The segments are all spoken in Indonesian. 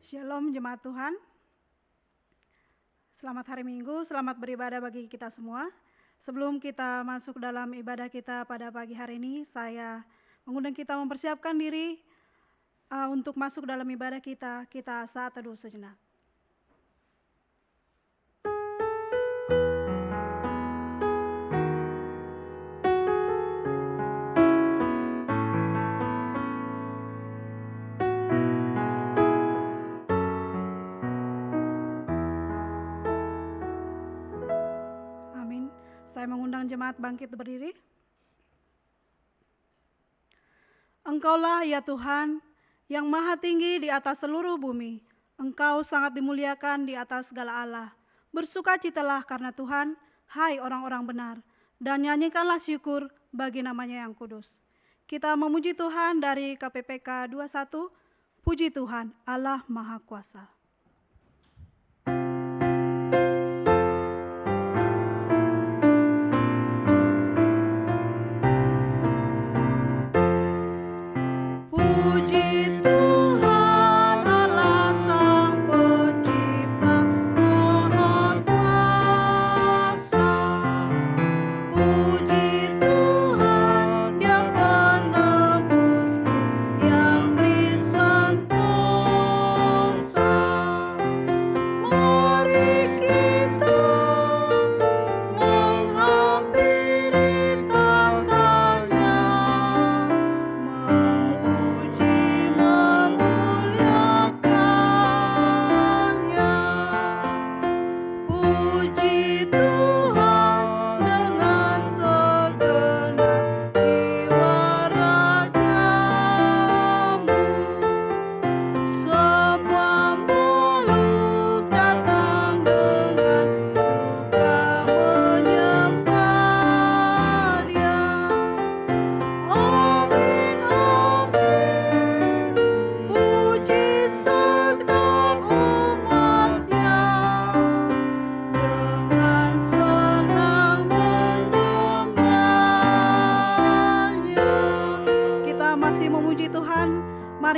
Shalom jemaat Tuhan. Selamat hari Minggu, selamat beribadah bagi kita semua. Sebelum kita masuk dalam ibadah kita pada pagi hari ini, saya mengundang kita mempersiapkan diri untuk masuk dalam ibadah kita. Kita saat teduh sejenak. Saya mengundang jemaat bangkit berdiri. Engkaulah ya Tuhan yang maha tinggi di atas seluruh bumi. Engkau sangat dimuliakan di atas segala Allah. Bersukacitalah karena Tuhan, hai orang-orang benar. Dan nyanyikanlah syukur bagi namanya yang kudus. Kita memuji Tuhan dari KPPK 21. Puji Tuhan Allah Maha Kuasa.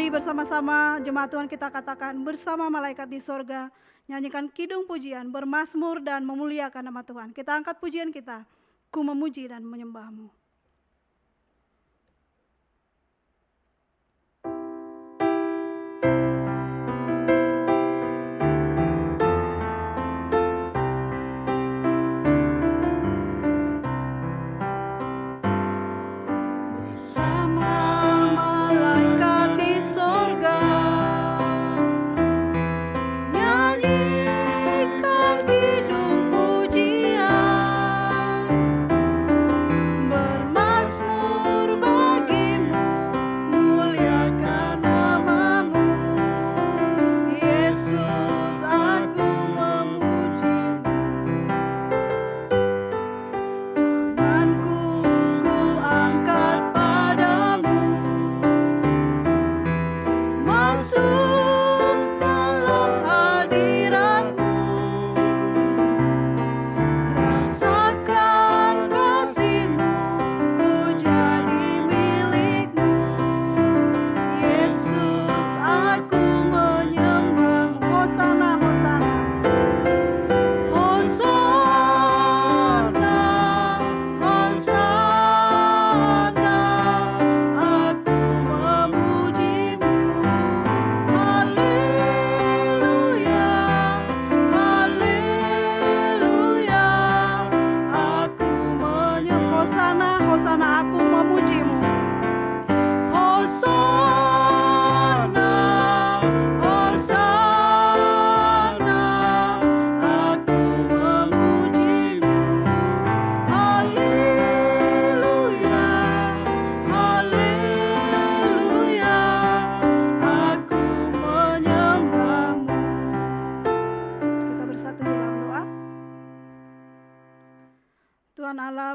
Bersama-sama jemaat Tuhan kita katakan bersama malaikat di sorga, nyanyikan kidung pujian, bermazmur dan memuliakan nama Tuhan. Kita angkat pujian kita, ku memuji dan menyembah-Mu.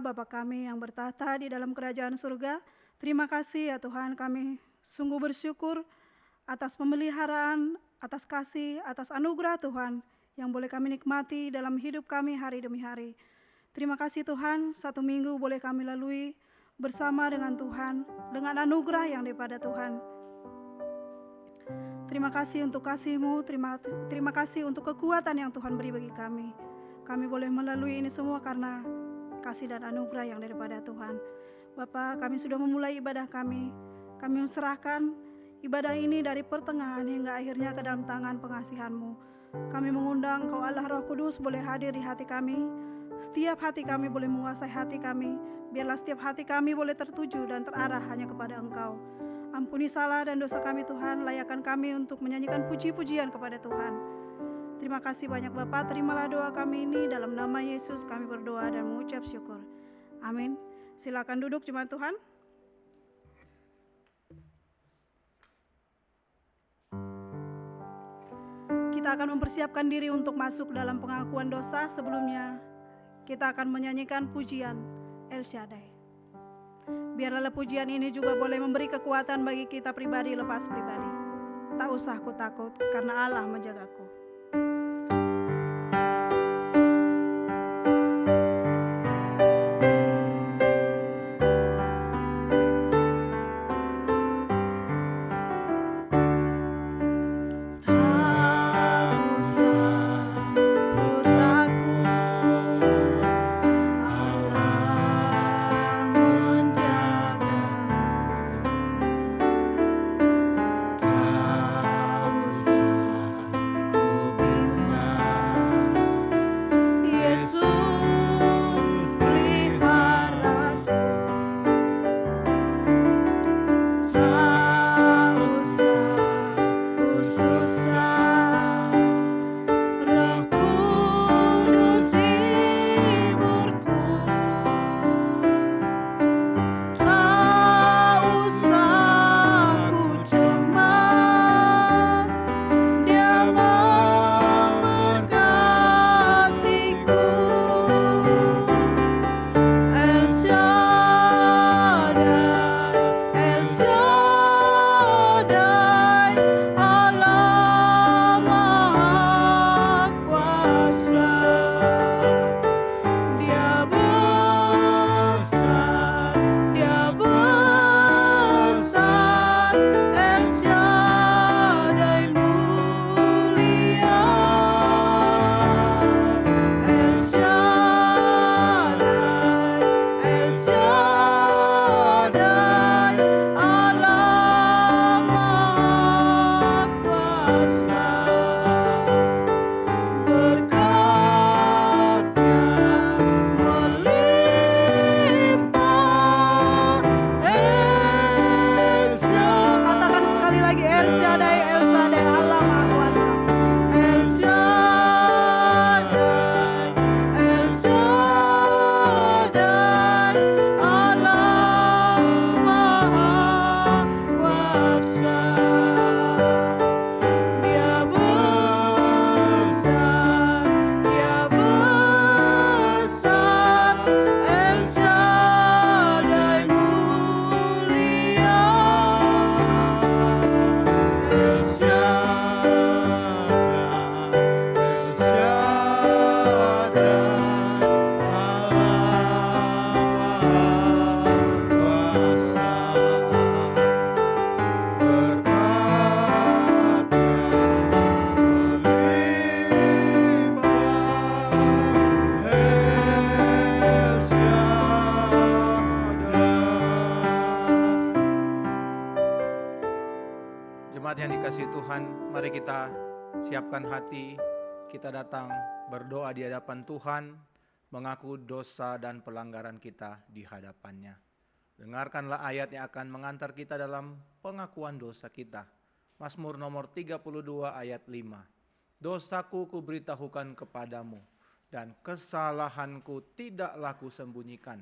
Bapa kami yang bertahta di dalam kerajaan surga, terima kasih ya Tuhan, kami sungguh bersyukur atas pemeliharaan, atas kasih, atas anugerah Tuhan yang boleh kami nikmati dalam hidup kami hari demi hari. Terima kasih Tuhan, 1 minggu boleh kami lalui bersama dengan Tuhan, dengan anugerah yang daripada Tuhan. Terima kasih untuk kasih-Mu, terima kasih untuk kekuatan yang Tuhan beri bagi kami. Kami boleh melalui ini semua karena kasih dan anugerah yang daripada Tuhan. Bapa, kami sudah memulai ibadah kami. Kami serahkan ibadah ini dari pertengahan hingga akhirnya ke dalam tangan pengasihan-Mu. Kami mengundang Kau Allah Roh Kudus boleh hadir di hati kami. Setiap hati kami boleh menguasai hati kami. Biarlah setiap hati kami boleh tertuju dan terarah hanya kepada Engkau. Ampuni salah dan dosa kami Tuhan, layakkan kami untuk menyanyikan puji-pujian kepada Tuhan. Terima kasih banyak Bapa, terimalah doa kami ini, dalam nama Yesus kami berdoa dan mengucap syukur. Amin. Silakan duduk jemaat Tuhan. Kita akan mempersiapkan diri untuk masuk dalam pengakuan dosa. Sebelumnya kita akan menyanyikan pujian El Shaddai. Biarlah pujian ini juga boleh memberi kekuatan bagi kita pribadi lepas pribadi. Tak usah ku takut karena Allah menjagaku. Tuhan, mari kita siapkan hati, kita datang berdoa di hadapan Tuhan, mengaku dosa dan pelanggaran kita di hadapannya. Dengarkanlah ayat yang akan mengantar kita dalam pengakuan dosa kita. Mazmur nomor 32 ayat 5. Dosaku kuberitahukan kepadamu, dan kesalahanku tidaklah kusembunyikan.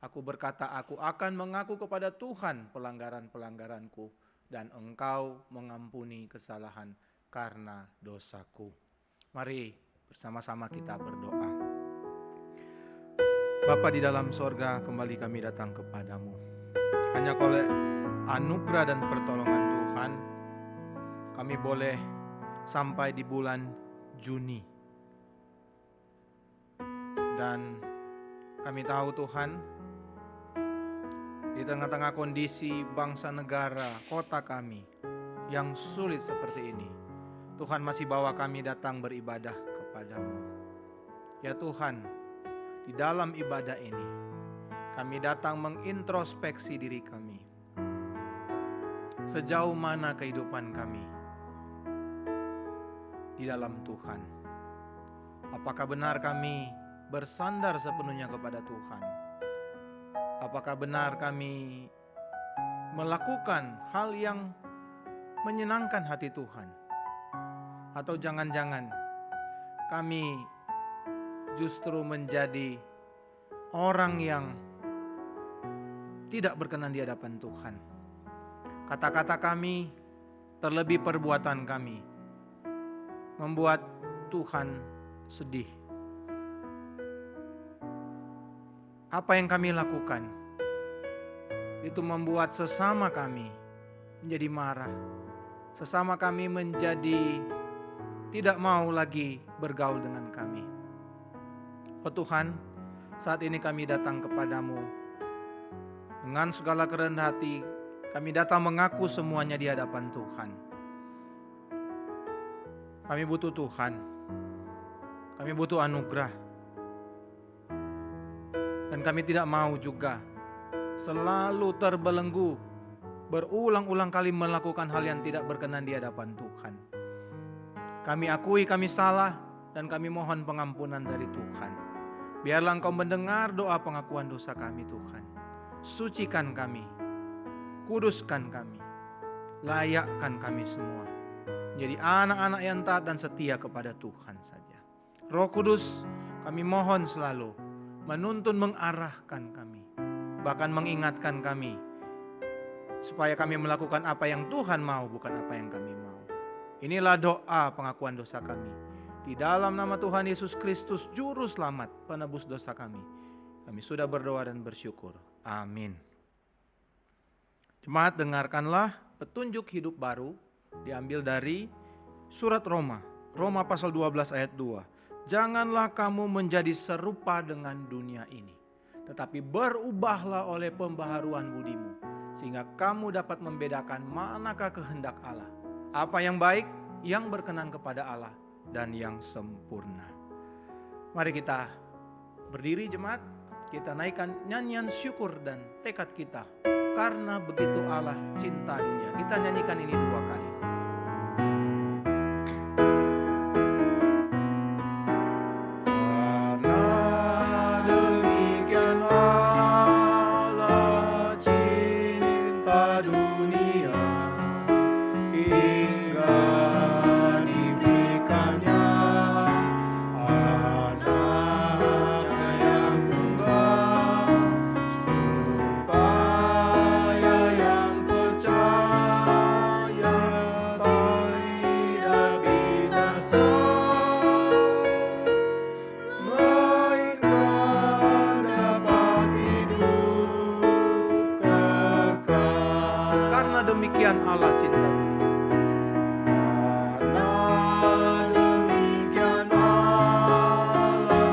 Aku berkata, aku akan mengaku kepada Tuhan pelanggaran-pelanggaranku, dan Engkau mengampuni kesalahan karena dosaku. Mari bersama-sama kita berdoa. Bapa di dalam sorga, kembali kami datang kepadamu. Hanya oleh anugerah dan pertolongan Tuhan, kami boleh sampai di bulan Juni. Dan kami tahu Tuhan, di tengah-tengah kondisi bangsa negara, kota kami yang sulit seperti ini, Tuhan masih bawa kami datang beribadah kepadamu. Ya Tuhan, di dalam ibadah ini kami datang mengintrospeksi diri kami. Sejauh mana kehidupan kami di dalam Tuhan? Apakah benar kami bersandar sepenuhnya kepada Tuhan? Apakah benar kami melakukan hal yang menyenangkan hati Tuhan? Atau jangan-jangan kami justru menjadi orang yang tidak berkenan di hadapan Tuhan? Kata-kata kami, terlebih perbuatan kami, membuat Tuhan sedih. Apa yang kami lakukan itu membuat sesama kami menjadi marah. Sesama kami menjadi tidak mau lagi bergaul dengan kami. Oh Tuhan, saat ini kami datang kepadamu dengan segala kerendahan hati. Kami datang mengaku semuanya di hadapan Tuhan. Kami butuh Tuhan. Kami butuh anugerah. Dan kami tidak mau juga selalu terbelenggu, berulang-ulang kali melakukan hal yang tidak berkenan di hadapan Tuhan. Kami akui kami salah dan kami mohon pengampunan dari Tuhan. Biarlah Engkau mendengar doa pengakuan dosa kami Tuhan. Sucikan kami, kuduskan kami, layakkan kami semua menjadi anak-anak yang taat dan setia kepada Tuhan saja. Roh Kudus, kami mohon selalu menuntun, mengarahkan kami, bahkan mengingatkan kami supaya kami melakukan apa yang Tuhan mau, bukan apa yang kami mau. Inilah doa pengakuan dosa kami. Di dalam nama Tuhan Yesus Kristus, Juru Selamat, penebus dosa kami. Kami sudah berdoa dan bersyukur. Amin. Jemaat, dengarkanlah petunjuk hidup baru diambil dari surat Roma. Roma pasal 12 ayat 2. Janganlah kamu menjadi serupa dengan dunia ini, tetapi berubahlah oleh pembaharuan budimu, sehingga kamu dapat membedakan manakah kehendak Allah, apa yang baik, yang berkenan kepada Allah, dan yang sempurna. Mari kita berdiri jemaat, kita naikkan nyanyian syukur dan tekad kita. Karena begitu Allah cinta dunia. Kita nyanyikan ini 2 kali. Demikian Allah cinta dunia. Karena demikian Allah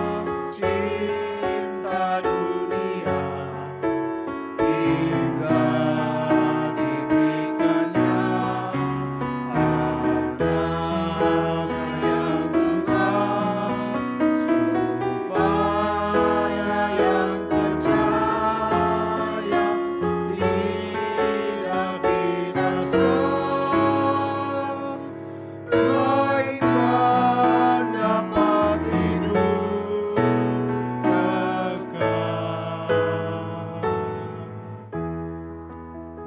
cinta dunia, hingga diberikannya anak yang tunggal, supaya yang percaya tidak binasa, melainkan dapat hidup kekal.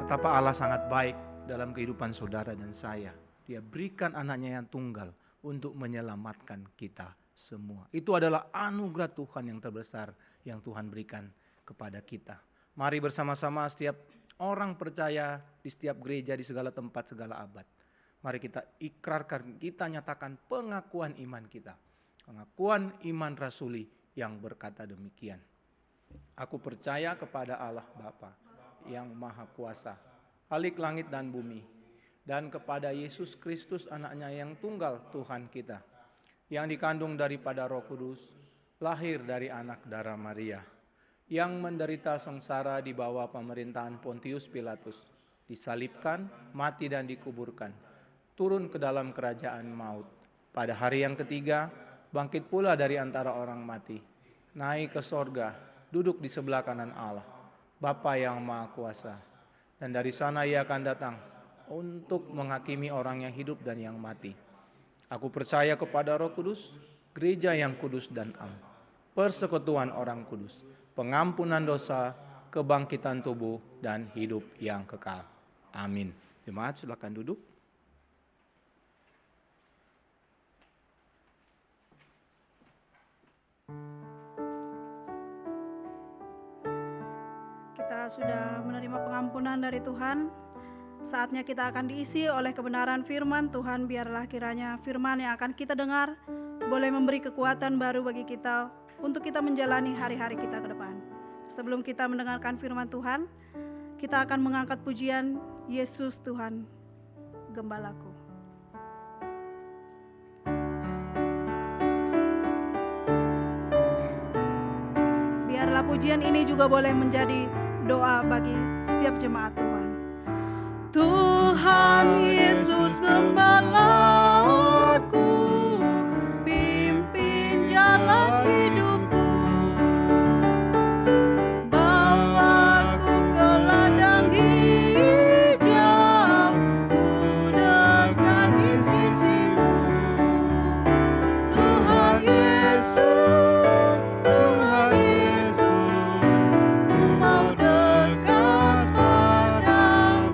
Betapa Allah sangat baik dalam kehidupan saudara dan saya. Dia berikan anaknya yang tunggal untuk menyelamatkan kita semua. Itu adalah anugerah Tuhan yang terbesar yang Tuhan berikan kepada kita. Mari bersama-sama setiap orang percaya di setiap gereja, di segala tempat, segala abad. Mari kita ikrarkan, kita nyatakan pengakuan iman kita. Pengakuan iman rasuli yang berkata demikian. Aku percaya kepada Allah Bapa yang Maha Kuasa, Khalik langit dan bumi, dan kepada Yesus Kristus anaknya yang tunggal Tuhan kita, yang dikandung daripada Roh Kudus, lahir dari anak darah Maria, yang menderita sengsara di bawah pemerintahan Pontius Pilatus, disalibkan, mati dan dikuburkan, turun ke dalam kerajaan maut. Pada hari yang ketiga, bangkit pula dari antara orang mati, naik ke sorga, duduk di sebelah kanan Allah, Bapa yang Maha Kuasa. Dan dari sana ia akan datang untuk menghakimi orang yang hidup dan yang mati. Aku percaya kepada Roh Kudus, gereja yang kudus dan am, persekutuan orang kudus, pengampunan dosa, kebangkitan tubuh, dan hidup yang kekal. Amin. Jemaat silakan duduk. Kita sudah menerima pengampunan dari Tuhan. Saatnya kita akan diisi oleh kebenaran firman Tuhan. Biarlah kiranya firman yang akan kita dengar boleh memberi kekuatan baru bagi kita untuk kita menjalani hari-hari kita ke depan. Sebelum kita mendengarkan firman Tuhan, kita akan mengangkat pujian Yesus Tuhan Gembalaku. Biarlah pujian ini juga boleh menjadi doa bagi setiap jemaat Tuhan. Tuhan Yesus Gembalaku, pimpin jalan hidupku, bawaku ke ladang hijau, ku dekat di sisimu. Tuhan Yesus, Tuhan Yesus, ku mau dekat padamu.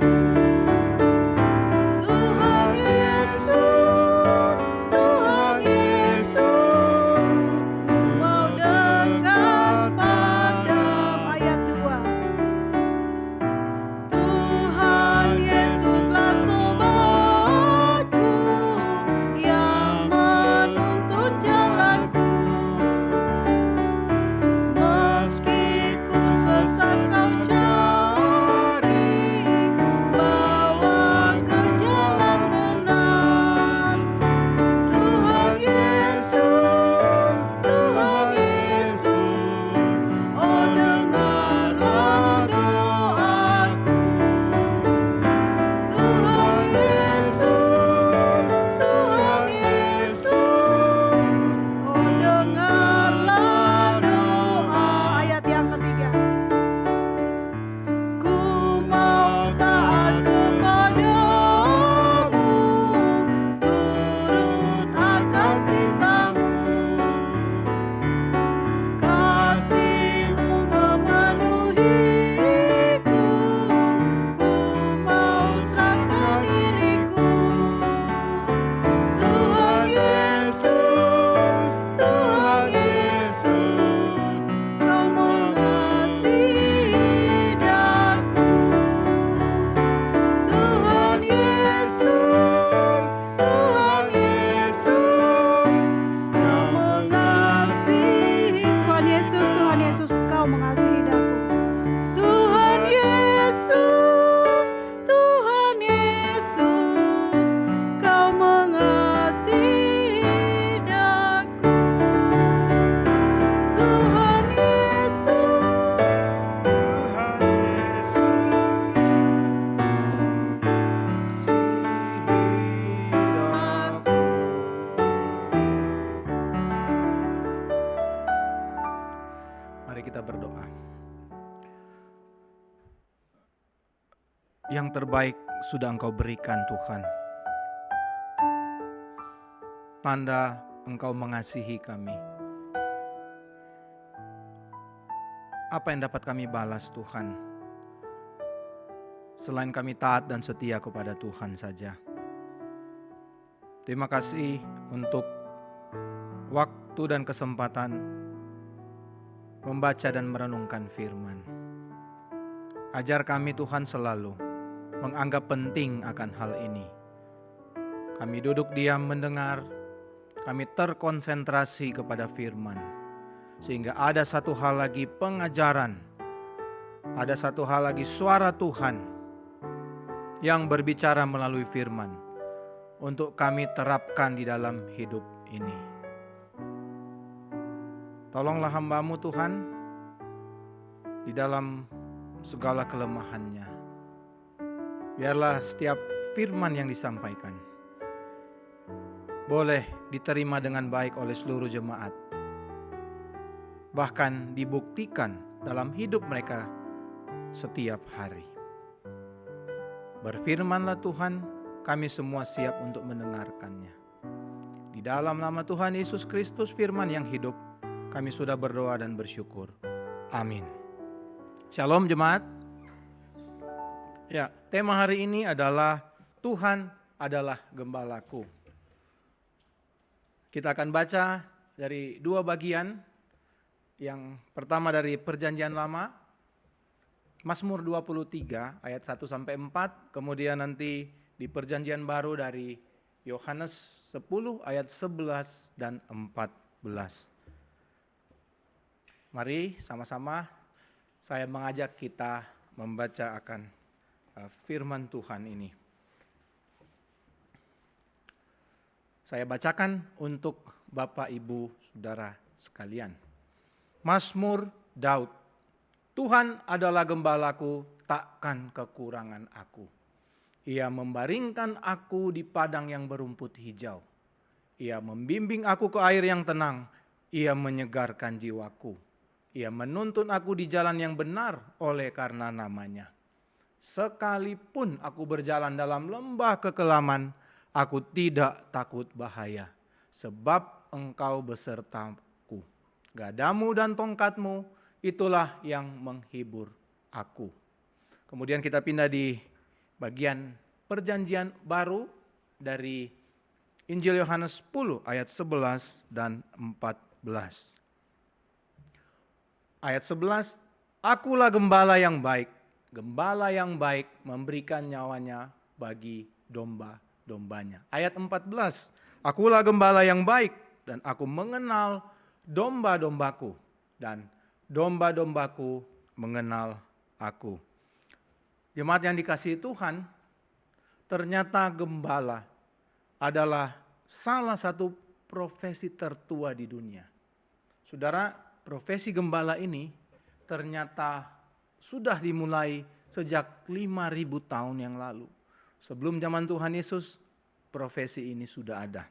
Tuhan Yesus, Tuhan Yesus, ku mau dekat padamu. Ayat 2. Tuhan Yesuslah sobatku yang menuntun jalanku. Meski ku sesat kau cari, bawa ke jalan benar. Tuhan Yesus, Tuhan Yesus, oh dengarlah doaku. Tuhan Yesus, Tuhan Yesus, oh dengarlah doa. Ayat yang ketiga. Ku mau taat kepadamu, turut akan perintahmu. Kasih-Mu memenuhiku, ku mau serahkan diriku. Tuhan Yesus, Tuhan Yesus, Kau mengasihi daku. Tuhan Yesus, Tuhan Yesus, Kau mengasihi. Tuhan Yesus, Tuhan Yesus, Kau mengasihi daku. Tuhan Yesus, Tuhan Yesus, Kau mengasihi daku. Tuhan Yesus, aku. Mari kita berdoa. Yang terbaik sudah Engkau berikan Tuhan. Tanda Engkau mengasihi kami. Apa yang dapat kami balas Tuhan? Selain kami taat dan setia kepada Tuhan saja. Terima kasih untuk waktu dan kesempatan membaca dan merenungkan firman. Ajar kami Tuhan selalu menganggap penting akan hal ini. Kami duduk diam mendengar, kami terkonsentrasi kepada firman. Sehingga ada satu hal lagi pengajaran, ada satu hal lagi suara Tuhan yang berbicara melalui firman untuk kami terapkan di dalam hidup ini. Tolonglah hamba-Mu Tuhan di dalam segala kelemahannya. Biarlah setiap firman yang disampaikan boleh diterima dengan baik oleh seluruh jemaat. Bahkan dibuktikan dalam hidup mereka setiap hari. Berfirmanlah Tuhan, kami semua siap untuk mendengarkannya. Di dalam nama Tuhan Yesus Kristus, firman yang hidup, kami sudah berdoa dan bersyukur. Amin. Shalom jemaat. Ya, tema hari ini adalah Tuhan adalah gembalaku. Kita akan baca dari dua bagian. Yang pertama dari Perjanjian Lama, Mazmur 23 ayat 1 sampai 4, kemudian nanti di Perjanjian Baru dari Yohanes 10 ayat 11 dan 14. Mari sama-sama saya mengajak kita membaca akan firman Tuhan ini. Saya bacakan untuk Bapak, Ibu, Saudara sekalian. Mazmur Daud. Tuhan adalah gembalaku, takkan kekurangan aku. Ia membaringkan aku di padang yang berumput hijau. Ia membimbing aku ke air yang tenang. Ia menyegarkan jiwaku. Ia menuntun aku di jalan yang benar oleh karena namanya. Sekalipun aku berjalan dalam lembah kekelaman, aku tidak takut bahaya, sebab Engkau besertaku. Gadamu dan tongkatmu, itulah yang menghibur aku. Kemudian kita pindah di bagian Perjanjian Baru dari Injil Yohanes 10 ayat 11 dan 14. Ayat 11, akulah gembala yang baik. Gembala yang baik memberikan nyawanya bagi domba-dombanya. Ayat 14, akulah gembala yang baik dan aku mengenal domba-dombaku dan domba-dombaku mengenal aku. Jemaat yang dikasihi Tuhan, ternyata gembala adalah salah satu profesi tertua di dunia. Saudara, profesi gembala ini ternyata sudah dimulai sejak 5.000 tahun yang lalu. Sebelum zaman Tuhan Yesus, profesi ini sudah ada.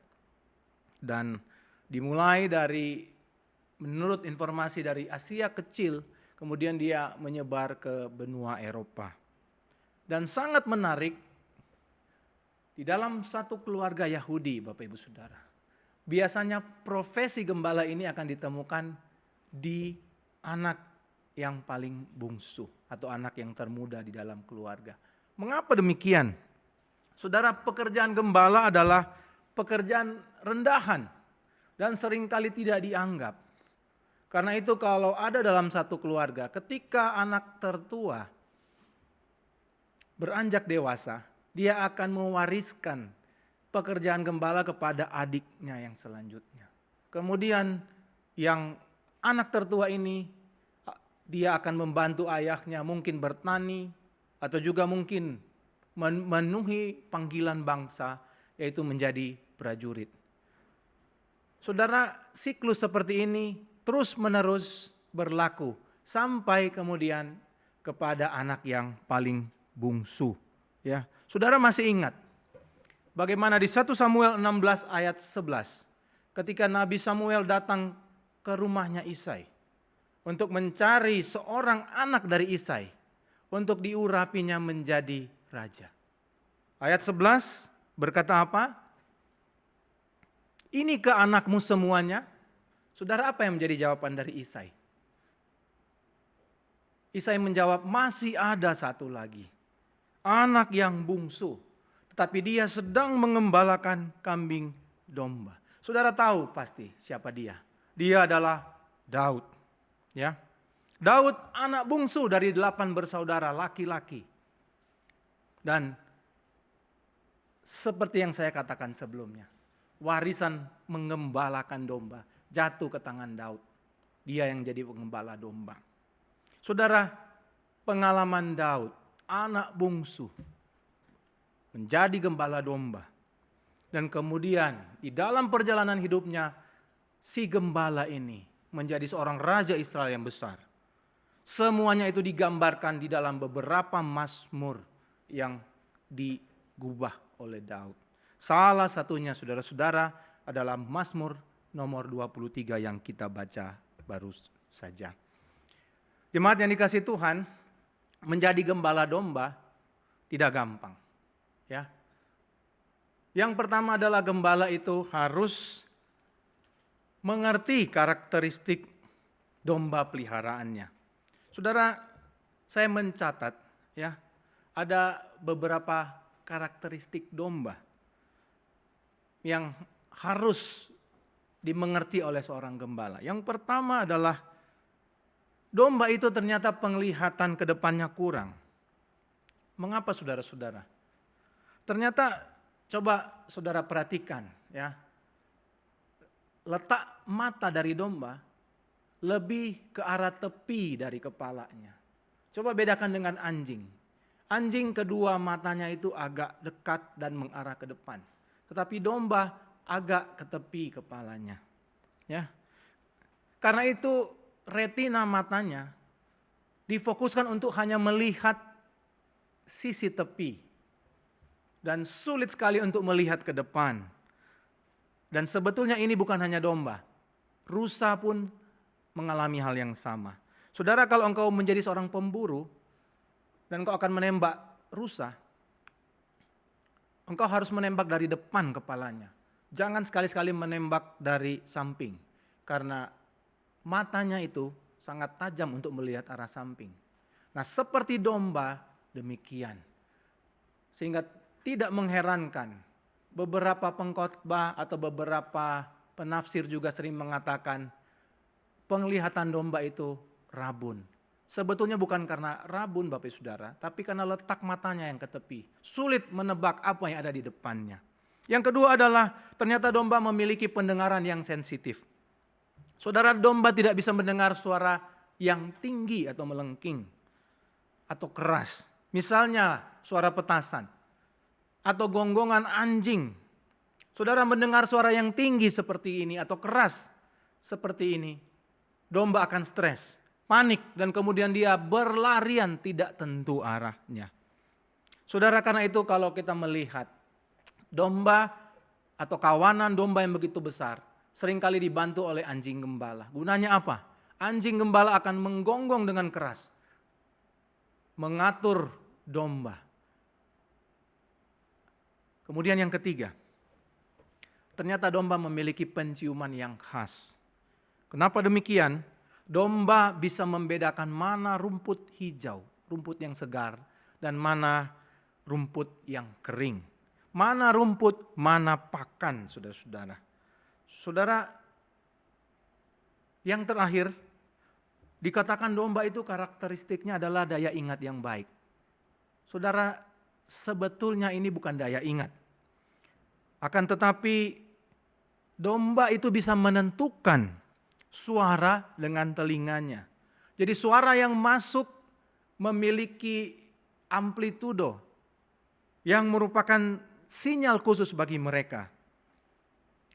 Dan dimulai dari, menurut informasi dari Asia Kecil, kemudian dia menyebar ke benua Eropa. Dan sangat menarik, di dalam satu keluarga Yahudi, Bapak Ibu Saudara, biasanya profesi gembala ini akan ditemukan di anak yang paling bungsu atau anak yang termuda di dalam keluarga. Mengapa demikian? Saudara, pekerjaan gembala adalah pekerjaan rendahan dan seringkali tidak dianggap. Karena itu kalau ada dalam satu keluarga, ketika anak tertua beranjak dewasa, dia akan mewariskan pekerjaan gembala kepada adiknya yang selanjutnya. Kemudian yang anak tertua ini, dia akan membantu ayahnya mungkin bertani atau juga mungkin memenuhi panggilan bangsa, yaitu menjadi prajurit. Saudara, siklus seperti ini terus menerus berlaku sampai kemudian kepada anak yang paling bungsu. Ya, saudara masih ingat bagaimana di 1 Samuel 16 ayat 11 ketika Nabi Samuel datang ke rumahnya Isai untuk mencari seorang anak dari Isai untuk diurapinya menjadi raja. Ayat 11 berkata apa? Ini ke anakmu semuanya. Saudara, apa yang menjadi jawaban dari Isai? Isai menjawab, masih ada satu lagi. Anak yang bungsu, tetapi dia sedang mengembalakan kambing domba. Saudara tahu pasti siapa dia. Dia adalah Daud. Ya, Daud anak bungsu dari 8 bersaudara laki-laki. Dan seperti yang saya katakan sebelumnya, warisan mengembalakan domba jatuh ke tangan Daud. Dia yang jadi pengembala domba. Saudara, pengalaman Daud, anak bungsu, menjadi gembala domba. Dan kemudian di dalam perjalanan hidupnya, si gembala ini menjadi seorang raja Israel yang besar. Semuanya itu digambarkan di dalam beberapa mazmur yang digubah oleh Daud. Salah satunya saudara-saudara adalah Mazmur nomor 23 yang kita baca baru saja. Jemaat yang dikasihi Tuhan, menjadi gembala domba tidak gampang. Ya. Yang pertama adalah gembala itu harus mengerti karakteristik domba peliharaannya. Saudara, saya mencatat ya, ada beberapa karakteristik domba yang harus dimengerti oleh seorang gembala. Yang pertama adalah domba itu ternyata penglihatan ke depannya kurang. Mengapa saudara-saudara? Ternyata coba saudara perhatikan ya. Letak mata dari domba lebih ke arah tepi dari kepalanya. Coba bedakan dengan anjing. Anjing kedua matanya itu agak dekat dan mengarah ke depan. Tetapi domba agak ke tepi kepalanya. Ya. Karena itu retina matanya difokuskan untuk hanya melihat sisi tepi. Dan sulit sekali untuk melihat ke depan. Dan sebetulnya ini bukan hanya domba. Rusa pun mengalami hal yang sama. Saudara, kalau engkau menjadi seorang pemburu dan engkau akan menembak rusa, engkau harus menembak dari depan kepalanya. Jangan sekali-sekali menembak dari samping. Karena matanya itu sangat tajam untuk melihat arah samping. Nah, seperti domba demikian. Sehingga tidak mengherankan beberapa pengkhotbah atau beberapa penafsir juga sering mengatakan penglihatan domba itu rabun. Sebetulnya bukan karena rabun Bapak Ibu Saudara, tapi karena letak matanya yang ke tepi. Sulit menebak apa yang ada di depannya. Yang kedua adalah ternyata domba memiliki pendengaran yang sensitif. Saudara, domba tidak bisa mendengar suara yang tinggi atau melengking atau keras. Misalnya suara petasan atau gonggongan anjing. Saudara mendengar suara yang tinggi seperti ini atau keras seperti ini, domba akan stres, panik, dan kemudian dia berlarian tidak tentu arahnya. Saudara, karena itu kalau kita melihat domba atau kawanan domba yang begitu besar, seringkali dibantu oleh anjing gembala. Gunanya apa? Anjing gembala akan menggonggong dengan keras, mengatur domba. Kemudian yang ketiga, ternyata domba memiliki penciuman yang khas. Kenapa demikian? Domba bisa membedakan mana rumput hijau, rumput yang segar, dan mana rumput yang kering. Mana rumput, mana pakan, saudara-saudara. Saudara, yang terakhir, dikatakan domba itu karakteristiknya adalah daya ingat yang baik. Saudara, sebetulnya ini bukan daya ingat. Akan tetapi, domba itu bisa menentukan suara dengan telinganya. Jadi suara yang masuk memiliki amplitudo yang merupakan sinyal khusus bagi mereka.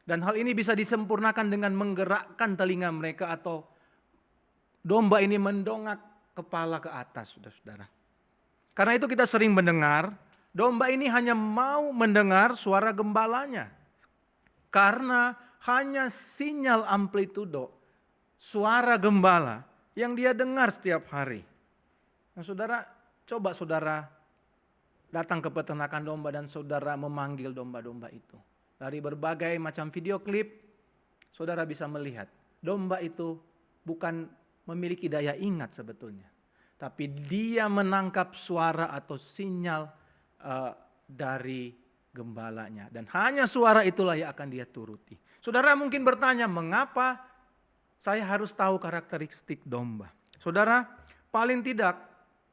Dan hal ini bisa disempurnakan dengan menggerakkan telinga mereka atau domba ini mendongak kepala ke atas, saudara-saudara. Karena itu kita sering mendengar, domba ini hanya mau mendengar suara gembalanya. Karena hanya sinyal amplitudo, suara gembala yang dia dengar setiap hari. Nah saudara, coba saudara datang ke peternakan domba dan saudara memanggil domba-domba itu. Dari berbagai macam video klip, saudara bisa melihat domba itu bukan memiliki daya ingat sebetulnya. Tapi dia menangkap suara atau sinyal dari gembalanya. Dan hanya suara itulah yang akan dia turuti. Saudara mungkin bertanya, mengapa saya harus tahu karakteristik domba? Saudara, paling tidak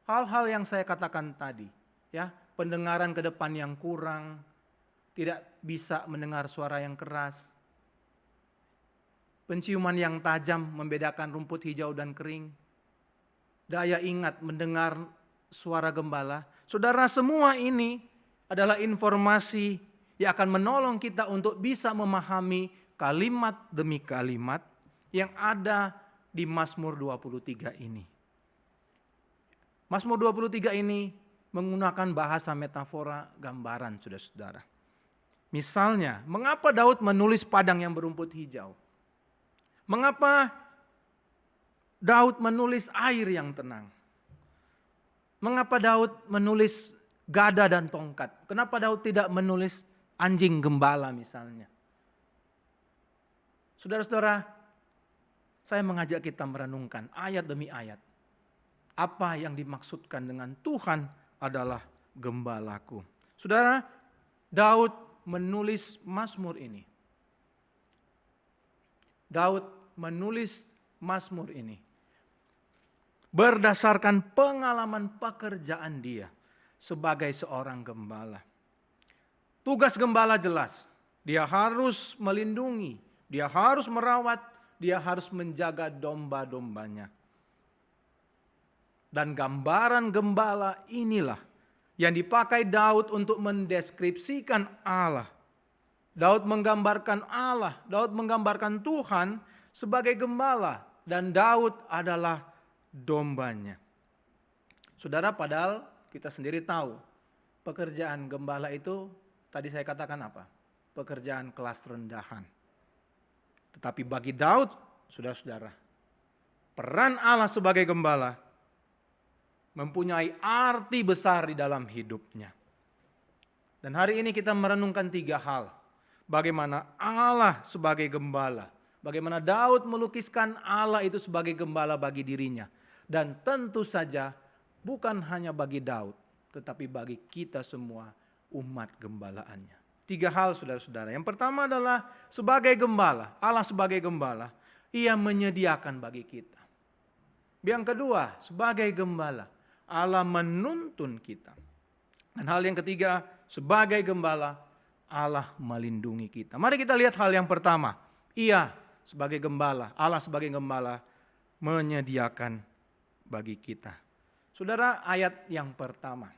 hal-hal yang saya katakan tadi, ya, pendengaran ke depan yang kurang, tidak bisa mendengar suara yang keras, penciuman yang tajam membedakan rumput hijau dan kering, daya ingat mendengar suara gembala. Saudara, semua ini adalah informasi yang akan menolong kita untuk bisa memahami kalimat demi kalimat yang ada di Mazmur 23 ini. Mazmur 23 ini menggunakan bahasa metafora gambaran, saudara-saudara. Misalnya, mengapa Daud menulis padang yang berumput hijau? Mengapa Daud menulis air yang tenang? Mengapa Daud menulis gada dan tongkat? Kenapa Daud tidak menulis anjing gembala misalnya? Saudara-saudara, saya mengajak kita merenungkan ayat demi ayat. Apa yang dimaksudkan dengan Tuhan adalah gembalaku. Saudara, Daud menulis Mazmur ini. Daud menulis Mazmur ini berdasarkan pengalaman pekerjaan dia sebagai seorang gembala. Tugas gembala jelas, dia harus melindungi, dia harus merawat, dia harus menjaga domba-dombanya. Dan gambaran gembala inilah yang dipakai Daud untuk mendeskripsikan Allah. Daud menggambarkan Allah, Daud menggambarkan Tuhan sebagai gembala, dan Daud adalah dombanya. Saudara, padahal kita sendiri tahu pekerjaan gembala itu tadi saya katakan apa? Pekerjaan kelas rendahan. Tetapi bagi Daud, saudara-saudara, peran Allah sebagai gembala mempunyai arti besar di dalam hidupnya. Dan hari ini kita merenungkan 3 hal. Bagaimana Allah sebagai gembala. Bagaimana Daud melukiskan Allah itu sebagai gembala bagi dirinya. Dan tentu saja bukan hanya bagi Daud, tetapi bagi kita semua umat gembalaannya. 3 hal, saudara-saudara. Yang pertama adalah sebagai gembala, Allah sebagai gembala, Ia menyediakan bagi kita. Yang kedua, sebagai gembala, Allah menuntun kita. Dan hal yang ketiga, sebagai gembala, Allah melindungi kita. Mari kita lihat hal yang pertama. Ia sebagai gembala, Allah sebagai gembala menyediakan bagi kita. Saudara, ayat yang pertama.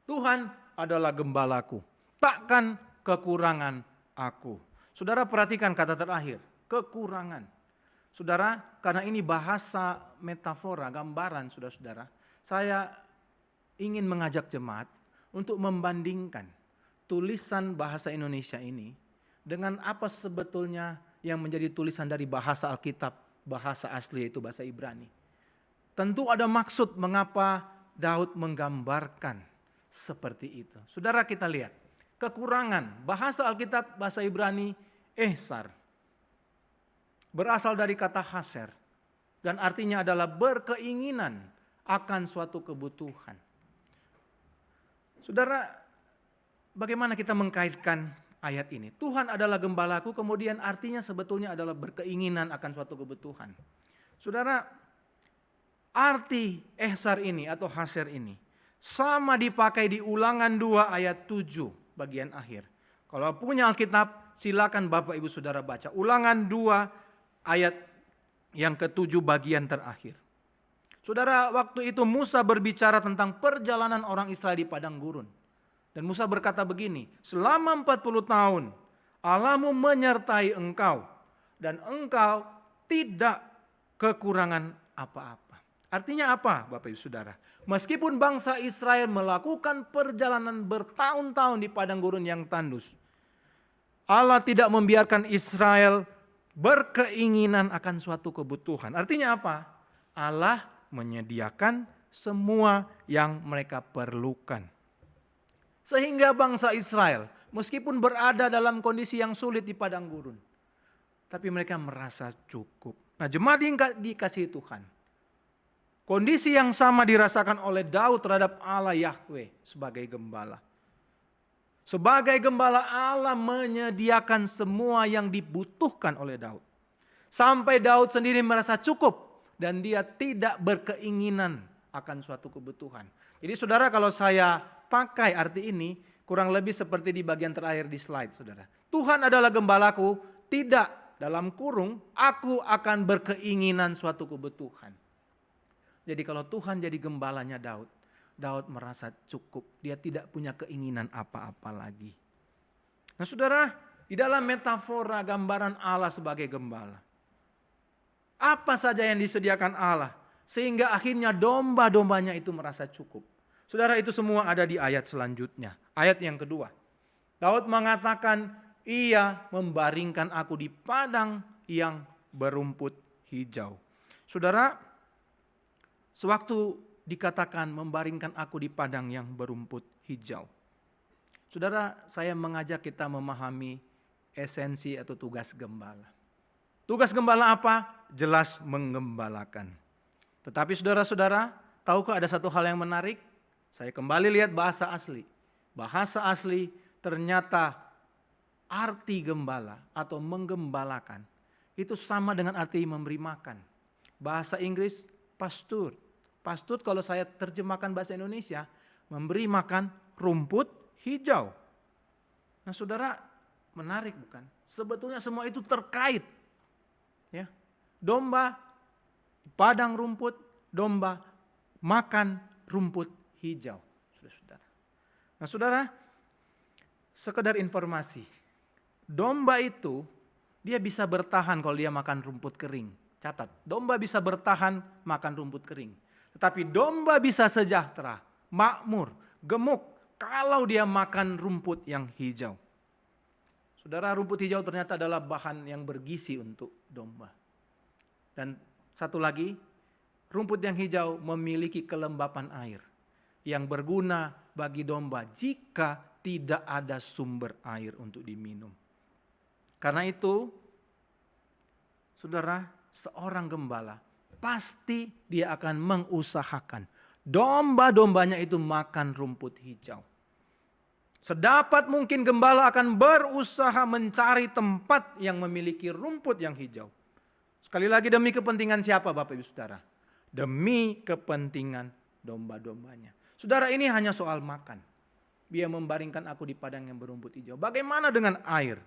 Tuhan adalah gembalaku, takkan kekurangan aku. Saudara, perhatikan kata terakhir, kekurangan. Saudara, karena ini bahasa metafora, gambaran, saudara-saudara, saya ingin mengajak jemaat untuk membandingkan tulisan bahasa Indonesia ini dengan apa sebetulnya yang menjadi tulisan dari bahasa Alkitab, bahasa asli yaitu bahasa Ibrani. Tentu ada maksud mengapa Daud menggambarkan seperti itu. Saudara, kita lihat kekurangan, bahasa Alkitab bahasa Ibrani ehsar, berasal dari kata haser, dan artinya adalah berkeinginan akan suatu kebutuhan. Saudara, bagaimana kita mengkaitkan ayat ini? Tuhan adalah gembalaku, kemudian artinya sebetulnya adalah berkeinginan akan suatu kebutuhan. Saudara, arti ehsar ini atau haser ini sama dipakai di Ulangan 2 ayat 7 bagian akhir. Kalau punya Alkitab, silakan Bapak Ibu Saudara baca Ulangan 2 ayat yang ke-7 bagian terakhir. Saudara, waktu itu Musa berbicara tentang perjalanan orang Israel di padang gurun. Dan Musa berkata begini, selama 40 tahun Allahmu menyertai engkau dan engkau tidak kekurangan apa-apa. Artinya apa, Bapak Ibu Saudara? Meskipun bangsa Israel melakukan perjalanan bertahun-tahun di padang gurun yang tandus, Allah tidak membiarkan Israel berkeinginan akan suatu kebutuhan. Artinya apa? Allah menyediakan semua yang mereka perlukan. Sehingga bangsa Israel meskipun berada dalam kondisi yang sulit di padang gurun, tapi mereka merasa cukup. Nah, jemaat dikasihi Tuhan, kondisi yang sama dirasakan oleh Daud terhadap Allah Yahweh sebagai gembala. Sebagai gembala, Allah menyediakan semua yang dibutuhkan oleh Daud. Sampai Daud sendiri merasa cukup dan dia tidak berkeinginan akan suatu kebutuhan. Jadi saudara, kalau saya pakai arti ini kurang lebih seperti di bagian terakhir di slide, saudara. Tuhan adalah gembalaku, tidak dalam kurung aku akan berkeinginan suatu kebutuhan. Jadi kalau Tuhan jadi gembalanya Daud, Daud merasa cukup. Dia tidak punya keinginan apa-apa lagi. Nah saudara, di dalam metafora gambaran Allah sebagai gembala, apa saja yang disediakan Allah sehingga akhirnya domba-dombanya itu merasa cukup. Saudara, itu semua ada di ayat selanjutnya. Ayat yang kedua. Daud mengatakan, ia membaringkan aku di padang yang berumput hijau. Saudara, sewaktu dikatakan membaringkan aku di padang yang berumput hijau. Saudara, saya mengajak kita memahami esensi atau tugas gembala. Tugas gembala apa? Jelas menggembalakan. Tetapi saudara-saudara, tahukah ada satu hal yang menarik? Saya kembali lihat bahasa asli. Bahasa asli ternyata arti gembala atau menggembalakan itu sama dengan arti memberi makan. Bahasa Inggris pastur. Pastur kalau saya terjemahkan bahasa Indonesia, memberi makan rumput hijau. Nah saudara, menarik bukan? Sebetulnya semua itu terkait. Ya, domba padang rumput, domba makan rumput hijau. Saudara. Nah saudara, sekedar informasi. Domba itu dia bisa bertahan kalau dia makan rumput kering. Catat, domba bisa bertahan makan rumput kering. Tetapi domba bisa sejahtera, makmur, gemuk kalau dia makan rumput yang hijau. Saudara, rumput hijau ternyata adalah bahan yang bergizi untuk domba. Dan satu lagi, rumput yang hijau memiliki kelembapan air yang berguna bagi domba jika tidak ada sumber air untuk diminum. Karena itu, saudara, seorang gembala pasti dia akan mengusahakan domba-dombanya itu makan rumput hijau. Sedapat mungkin gembala akan berusaha mencari tempat yang memiliki rumput yang hijau. Sekali lagi, demi kepentingan siapa Bapak Ibu Saudara? Demi kepentingan domba-dombanya. Saudara, ini hanya soal makan. Dia membaringkan aku di padang yang berumput hijau. Bagaimana dengan air?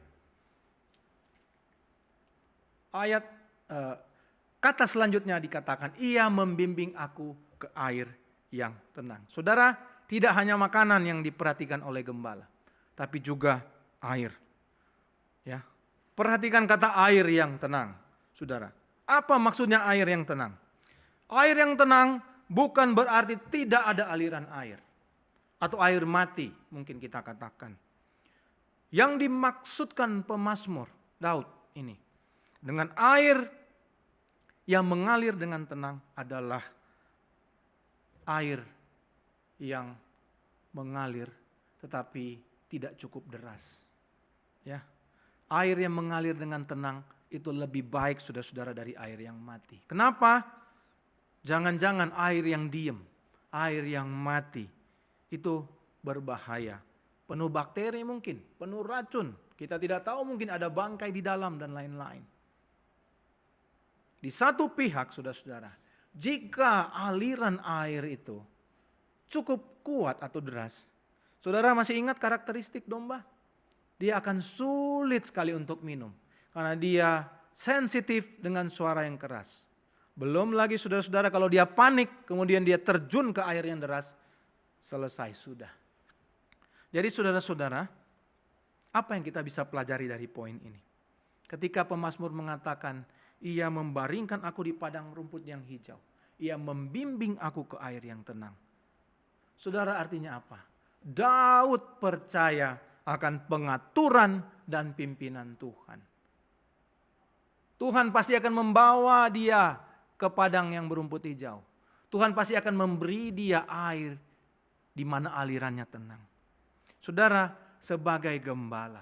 Kata selanjutnya dikatakan, ia membimbing aku ke air yang tenang. Saudara, tidak hanya makanan yang diperhatikan oleh gembala, tapi juga air. Ya, perhatikan kata air yang tenang, saudara. Apa maksudnya air yang tenang? Air yang tenang bukan berarti tidak ada aliran air atau air mati, mungkin kita katakan. Yang dimaksudkan pemazmur Daud ini dengan air yang mengalir dengan tenang adalah air yang mengalir tetapi tidak cukup deras. Ya. Air yang mengalir dengan tenang itu lebih baik saudara-saudara dari air yang mati. Kenapa? Jangan-jangan air yang diem, air yang mati itu berbahaya. Penuh bakteri mungkin, penuh racun. Kita tidak tahu, mungkin ada bangkai di dalam dan lain-lain. Di satu pihak saudara-saudara, jika aliran air itu cukup kuat atau deras, saudara masih ingat karakteristik domba? Dia akan sulit sekali untuk minum. Karena dia sensitif dengan suara yang keras. Belum lagi saudara-saudara kalau dia panik, kemudian dia terjun ke air yang deras, selesai sudah. Jadi saudara-saudara, apa yang kita bisa pelajari dari poin ini? Ketika pemazmur mengatakan, ia membaringkan aku di padang rumput yang hijau. Ia membimbing aku ke air yang tenang. Saudara, artinya apa? Daud percaya akan pengaturan dan pimpinan Tuhan. Tuhan pasti akan membawa dia ke padang yang berumput hijau. Tuhan pasti akan memberi dia air di mana alirannya tenang. Saudara, sebagai gembala,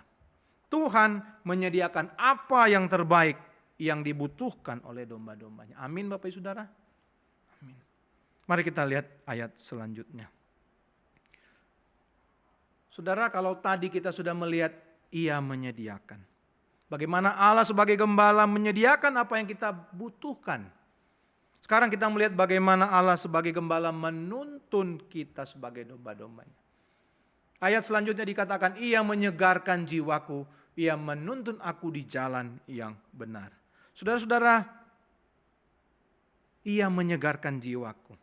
Tuhan menyediakan apa yang terbaik yang dibutuhkan oleh domba-dombanya. Amin Bapak Ibu Saudara. Amin. Mari kita lihat ayat selanjutnya. Saudara, kalau tadi kita sudah melihat ia menyediakan. Bagaimana Allah sebagai gembala menyediakan apa yang kita butuhkan. Sekarang kita melihat bagaimana Allah sebagai gembala menuntun kita sebagai domba-dombanya. Ayat selanjutnya dikatakan, ia menyegarkan jiwaku, ia menuntun aku di jalan yang benar. Saudara-saudara, ia menyegarkan jiwaku.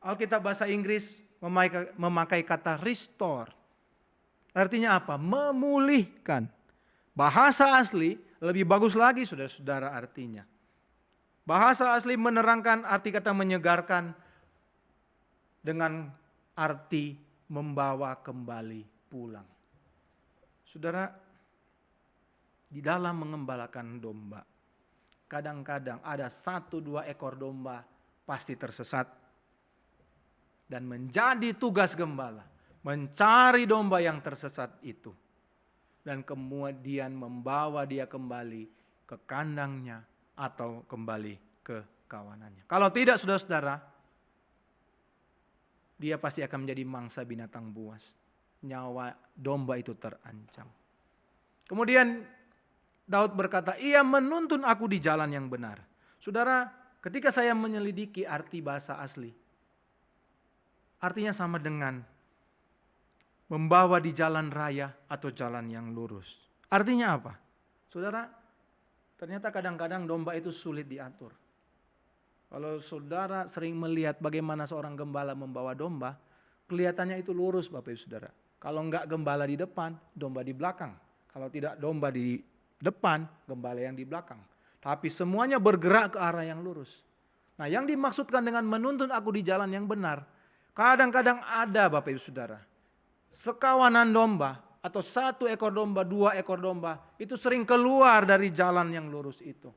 Alkitab bahasa Inggris memakai kata restore. Artinya apa? Memulihkan. Bahasa asli lebih bagus lagi saudara-saudara artinya. Bahasa asli menerangkan arti kata menyegarkan dengan arti membawa kembali pulang. Saudara, di dalam mengembalakan domba, kadang-kadang ada 1-2 ekor domba pasti tersesat. Dan menjadi tugas gembala mencari domba yang tersesat itu. Dan kemudian membawa dia kembali ke kandangnya atau kembali ke kawanannya. Kalau tidak, saudara-saudara, dia pasti akan menjadi mangsa binatang buas. Nyawa domba itu terancam. Kemudian Daud berkata, ia menuntun aku di jalan yang benar. Saudara, ketika saya menyelidiki arti bahasa asli, artinya sama dengan membawa di jalan raya atau jalan yang lurus. Artinya apa? Saudara, ternyata kadang-kadang domba itu sulit diatur. Kalau saudara sering melihat bagaimana seorang gembala membawa domba, kelihatannya itu lurus Bapak Ibu Saudara. Kalau enggak gembala di depan, domba di belakang. Kalau tidak domba di depan, gembala yang di belakang. Tapi semuanya bergerak ke arah yang lurus. Nah, yang dimaksudkan dengan menuntun aku di jalan yang benar, kadang-kadang ada Bapak Ibu Saudara, sekawanan domba atau 1 ekor domba, 2 ekor domba itu sering keluar dari jalan yang lurus itu.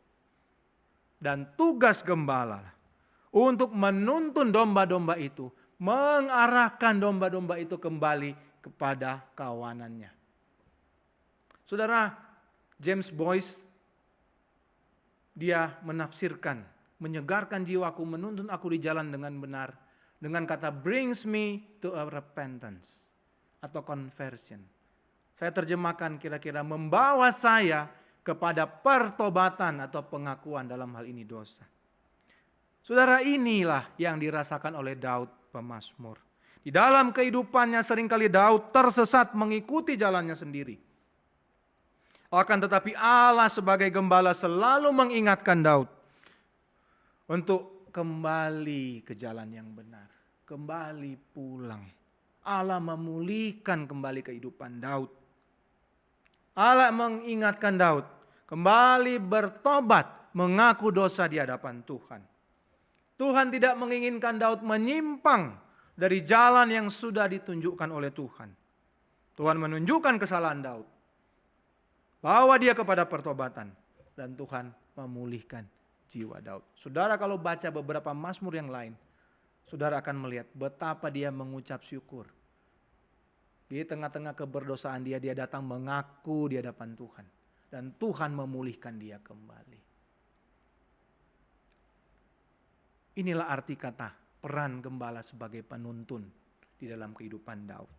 Dan tugas gembala untuk menuntun domba-domba itu, mengarahkan domba-domba itu kembali kepada kawanannya. Saudara, James Boyce, dia menafsirkan, menyegarkan jiwaku, menuntun aku di jalan dengan benar, dengan kata brings me to a repentance atau conversion. Saya terjemahkan kira-kira membawa saya kepada pertobatan atau pengakuan dalam hal ini dosa. Saudara, inilah yang dirasakan oleh Daud pemazmur. Di dalam kehidupannya seringkali Daud tersesat mengikuti jalannya sendiri. Akan tetapi Allah sebagai gembala selalu mengingatkan Daud untuk kembali ke jalan yang benar. Kembali pulang. Allah memulihkan kembali kehidupan Daud. Allah mengingatkan Daud kembali bertobat, mengaku dosa di hadapan Tuhan. Tuhan tidak menginginkan Daud menyimpang dari jalan yang sudah ditunjukkan oleh Tuhan. Tuhan menunjukkan kesalahan Daud, bawa dia kepada pertobatan, dan Tuhan memulihkan jiwa Daud. Saudara, kalau baca beberapa mazmur yang lain, saudara akan melihat betapa dia mengucap syukur. Di tengah-tengah keberdosaan dia datang mengaku di hadapan Tuhan. Dan Tuhan memulihkan dia kembali. Inilah arti kata peran gembala sebagai penuntun di dalam kehidupan Daud.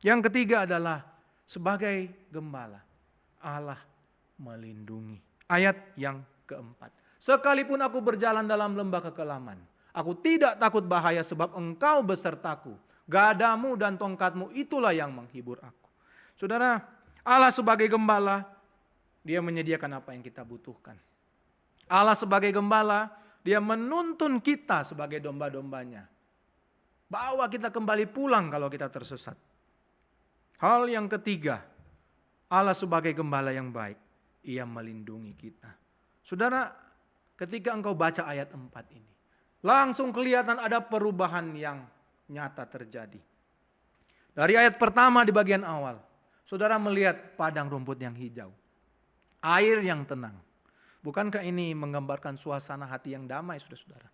Yang ketiga adalah sebagai gembala, Allah melindungi. Ayat yang keempat. Sekalipun aku berjalan dalam lembah kekelaman, aku tidak takut bahaya sebab engkau besertaku. Gadamu dan tongkatmu itulah yang menghibur aku. Saudara, Allah sebagai gembala, dia menyediakan apa yang kita butuhkan. Allah sebagai gembala, dia menuntun kita sebagai domba-dombanya. Bawa kita kembali pulang kalau kita tersesat. Hal yang ketiga, Allah sebagai gembala yang baik, ia melindungi kita. Saudara, ketika engkau baca ayat 4 ini, langsung kelihatan ada perubahan yang nyata terjadi. Dari ayat pertama di bagian awal, saudara melihat padang rumput yang hijau, air yang tenang. Bukankah ini menggambarkan suasana hati yang damai, saudara-saudara?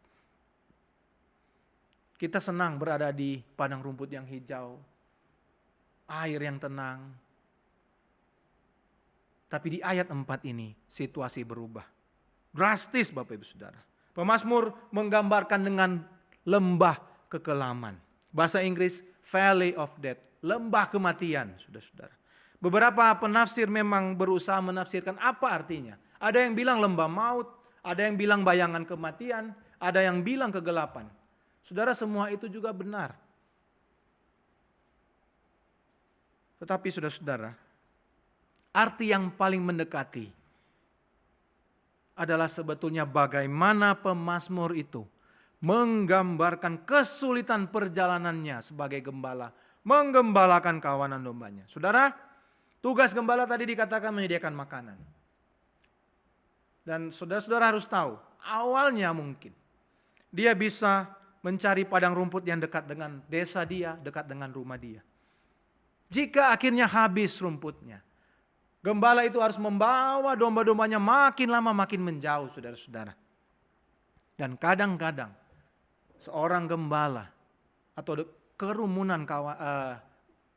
Kita senang berada di padang rumput yang hijau, air yang tenang. Tapi di ayat 4 ini situasi berubah. Drastis Bapak Ibu Saudara. Pemazmur menggambarkan dengan lembah kekelaman. Bahasa Inggris Valley of Death, lembah kematian, saudara-saudara. Beberapa penafsir memang berusaha menafsirkan apa artinya. Ada yang bilang lembah maut, ada yang bilang bayangan kematian, ada yang bilang kegelapan. Saudara, semua itu juga benar. Tetapi saudara-saudara, arti yang paling mendekati adalah sebetulnya bagaimana pemazmur itu menggambarkan kesulitan perjalanannya sebagai gembala, menggembalakan kawanan dombanya. Saudara, tugas gembala tadi dikatakan menyediakan makanan. Dan saudara-saudara harus tahu, awalnya mungkin dia bisa mencari padang rumput yang dekat dengan desa dia, dekat dengan rumah dia. Jika akhirnya habis rumputnya, gembala itu harus membawa domba-dombanya makin lama makin menjauh, saudara-saudara. Dan kadang-kadang seorang gembala atau kerumunan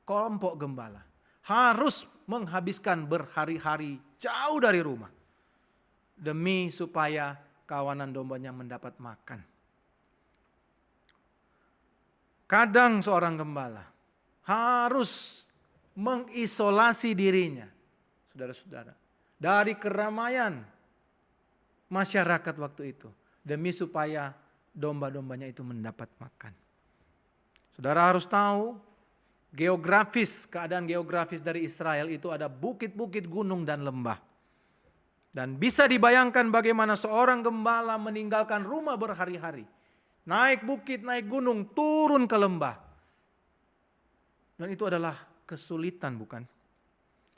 kelompok gembala harus menghabiskan berhari-hari jauh dari rumah demi supaya kawanan dombanya mendapat makan. Kadang seorang gembala harus mengisolasi dirinya, saudara-saudara, dari keramaian masyarakat waktu itu, demi supaya domba-dombanya itu mendapat makan. Saudara harus tahu, keadaan geografis dari Israel itu ada bukit-bukit, gunung dan lembah. Dan bisa dibayangkan bagaimana seorang gembala meninggalkan rumah berhari-hari, naik bukit, naik gunung, turun ke lembah. Dan itu adalah kesulitan, bukan?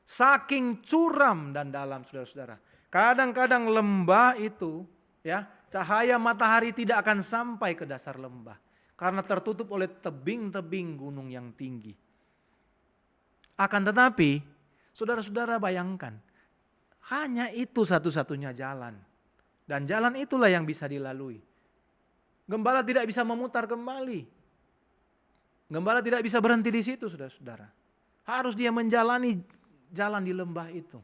Saking curam dan dalam, saudara-saudara. Kadang-kadang lembah itu, ya, cahaya matahari tidak akan sampai ke dasar lembah karena tertutup oleh tebing-tebing gunung yang tinggi. Akan tetapi, saudara-saudara bayangkan, hanya itu satu-satunya jalan. Dan jalan itulah yang bisa dilalui. Gembala tidak bisa memutar kembali. Gembala tidak bisa berhenti di situ, saudara-saudara. Harus dia menjalani jalan di lembah itu.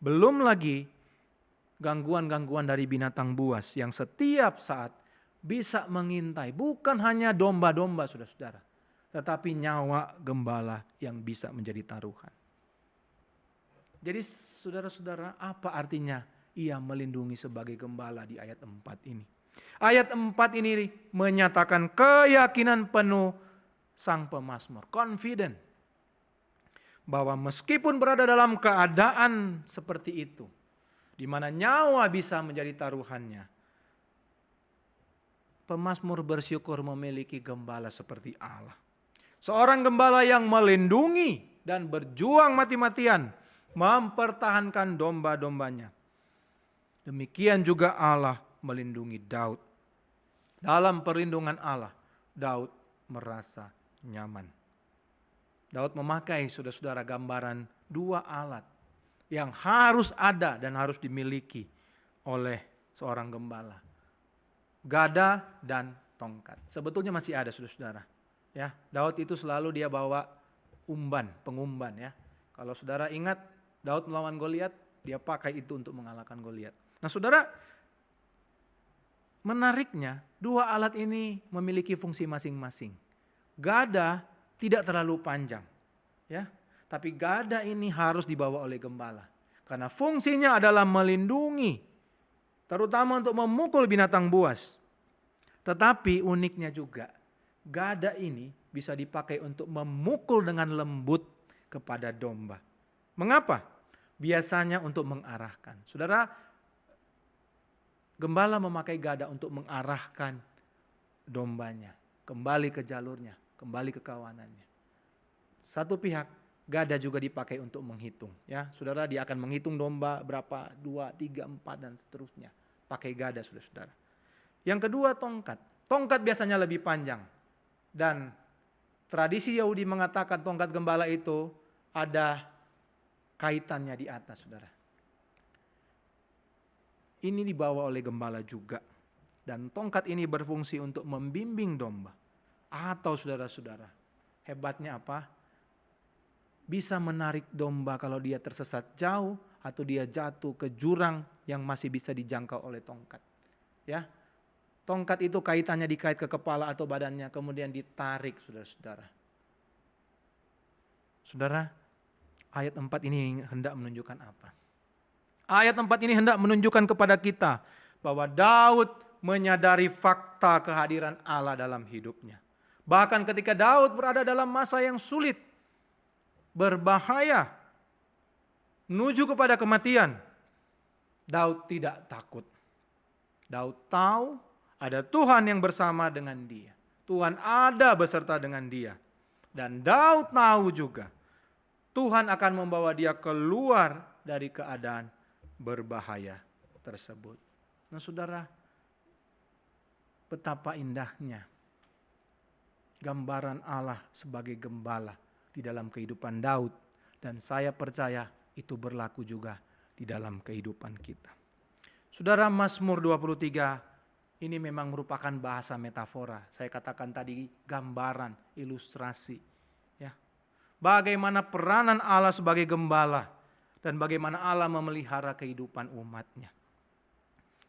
Belum lagi gangguan-gangguan dari binatang buas yang setiap saat bisa mengintai. Bukan hanya domba-domba, saudara-saudara, tetapi nyawa gembala yang bisa menjadi taruhan. Jadi saudara-saudara, apa artinya ia melindungi sebagai gembala di ayat 4 ini? Ayat 4 ini menyatakan keyakinan penuh sang pemazmur, confident, bahwa meskipun berada dalam keadaan seperti itu, di mana nyawa bisa menjadi taruhannya, pemazmur bersyukur memiliki gembala seperti Allah. Seorang gembala yang melindungi dan berjuang mati-matian mempertahankan domba-dombanya. Demikian juga Allah melindungi Daud. Dalam perlindungan Allah, Daud merasa nyaman. Daud memakai, saudara-saudara, gambaran dua alat yang harus ada dan harus dimiliki oleh seorang gembala. Gada dan tongkat. Sebetulnya masih ada, saudara-saudara. Ya, Daud itu selalu dia bawa pengumban ya. Kalau saudara ingat Daud melawan Goliat, dia pakai itu untuk mengalahkan Goliat. Nah, saudara, menariknya dua alat ini memiliki fungsi masing-masing. Gada tidak terlalu panjang, ya, tapi gada ini harus dibawa oleh gembala karena fungsinya adalah melindungi, terutama untuk memukul binatang buas. Tetapi uniknya juga, gada ini bisa dipakai untuk memukul dengan lembut kepada domba. Mengapa? Biasanya untuk mengarahkan. Saudara, gembala memakai gada untuk mengarahkan dombanya kembali ke jalurnya, kembali ke kawanannya. Satu pihak, gada juga dipakai untuk menghitung. Ya, saudara, dia akan menghitung domba berapa, 2, 3, 4 dan seterusnya. Pakai gada, saudara-saudara. Yang kedua, tongkat. Tongkat biasanya lebih panjang. Dan tradisi Yahudi mengatakan tongkat gembala itu ada kaitannya di atas, saudara. Ini dibawa oleh gembala juga. Dan tongkat ini berfungsi untuk membimbing domba. Atau saudara-saudara, hebatnya apa? Bisa menarik domba kalau dia tersesat jauh atau dia jatuh ke jurang yang masih bisa dijangkau oleh tongkat. Ya, tongkat itu kaitannya dikait ke kepala atau badannya, kemudian ditarik, saudara-saudara. Saudara, ayat 4 ini hendak menunjukkan apa? Ayat 4 ini hendak menunjukkan kepada kita bahwa Daud menyadari fakta kehadiran Allah dalam hidupnya. Bahkan ketika Daud berada dalam masa yang sulit, berbahaya, menuju kepada kematian, Daud tidak takut. Daud tahu ada Tuhan yang bersama dengan dia. Tuhan ada beserta dengan dia. Dan Daud tahu juga Tuhan akan membawa dia keluar dari keadaan berbahaya tersebut. Nah, saudara, betapa indahnya gambaran Allah sebagai gembala di dalam kehidupan Daud. Dan saya percaya itu berlaku juga di dalam kehidupan kita. Saudara, Mazmur 23 ini memang merupakan bahasa metafora. Saya katakan tadi gambaran, ilustrasi. Ya. Bagaimana peranan Allah sebagai gembala dan bagaimana Allah memelihara kehidupan umatnya.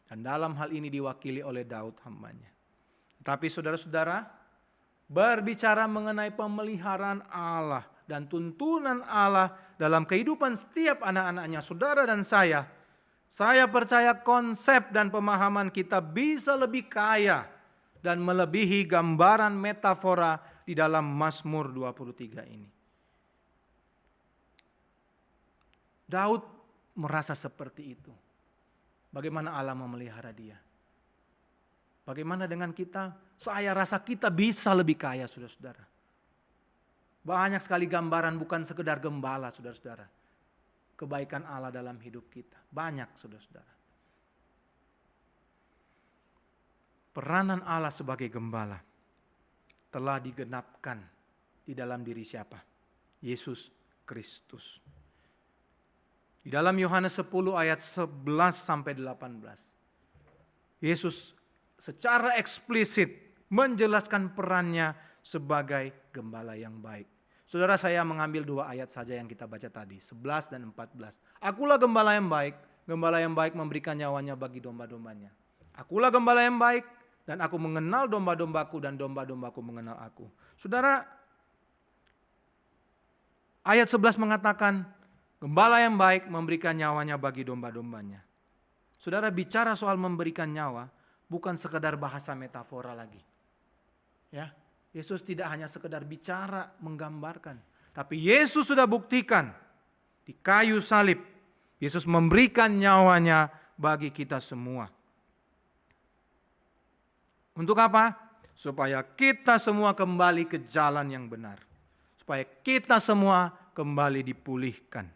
Dan dalam hal ini diwakili oleh Daud hambanya. Tapi saudara-saudara, berbicara mengenai pemeliharaan Allah dan tuntunan Allah dalam kehidupan setiap anak-anaknya, saudara dan saya percaya konsep dan pemahaman kita bisa lebih kaya dan melebihi gambaran metafora di dalam Mazmur 23 ini. Daud merasa seperti itu. Bagaimana Allah memelihara dia. Bagaimana dengan kita? Saya rasa kita bisa lebih kaya, saudara-saudara. Banyak sekali gambaran, bukan sekedar gembala, saudara-saudara. Kebaikan Allah dalam hidup kita. Banyak, saudara-saudara. Peranan Allah sebagai gembala telah digenapkan di dalam diri siapa? Yesus Kristus. Di dalam Yohanes 10 ayat 11 sampai 18. Yesus secara eksplisit menjelaskan perannya sebagai gembala yang baik. Saudara, saya mengambil 2 ayat saja yang kita baca tadi, 11 dan 14. Akulah gembala yang baik memberikan nyawanya bagi domba-dombanya. Akulah gembala yang baik, dan aku mengenal domba-dombaku dan domba-dombaku mengenal aku. Saudara, ayat 11 mengatakan, gembala yang baik memberikan nyawanya bagi domba-dombanya. Saudara, bicara soal memberikan nyawa, bukan sekedar bahasa metafora lagi. Ya, Yesus tidak hanya sekedar bicara, menggambarkan. Tapi Yesus sudah buktikan di kayu salib. Yesus memberikan nyawanya bagi kita semua. Untuk apa? Supaya kita semua kembali ke jalan yang benar. Supaya kita semua kembali dipulihkan.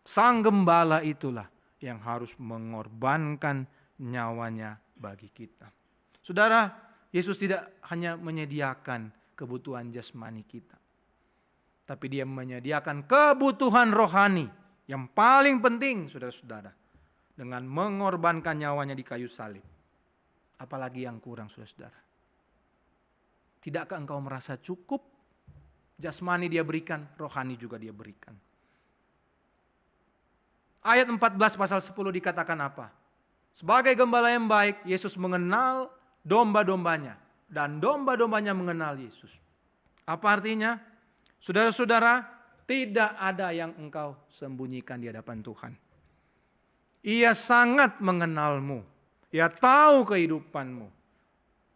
Sang gembala itulah yang harus mengorbankan nyawanya bagi kita. Saudara, Yesus tidak hanya menyediakan kebutuhan jasmani kita. Tapi dia menyediakan kebutuhan rohani yang paling penting, saudara-saudara. Dengan mengorbankan nyawanya di kayu salib. Apalagi yang kurang, saudara-saudara. Tidakkah engkau merasa cukup? Jasmani dia berikan, rohani juga dia berikan. Ayat 14 pasal 10 dikatakan apa? Sebagai gembala yang baik, Yesus mengenal domba-dombanya. Dan domba-dombanya mengenal Yesus. Apa artinya? Saudara-saudara, tidak ada yang engkau sembunyikan di hadapan Tuhan. Ia sangat mengenalmu. Ia tahu kehidupanmu.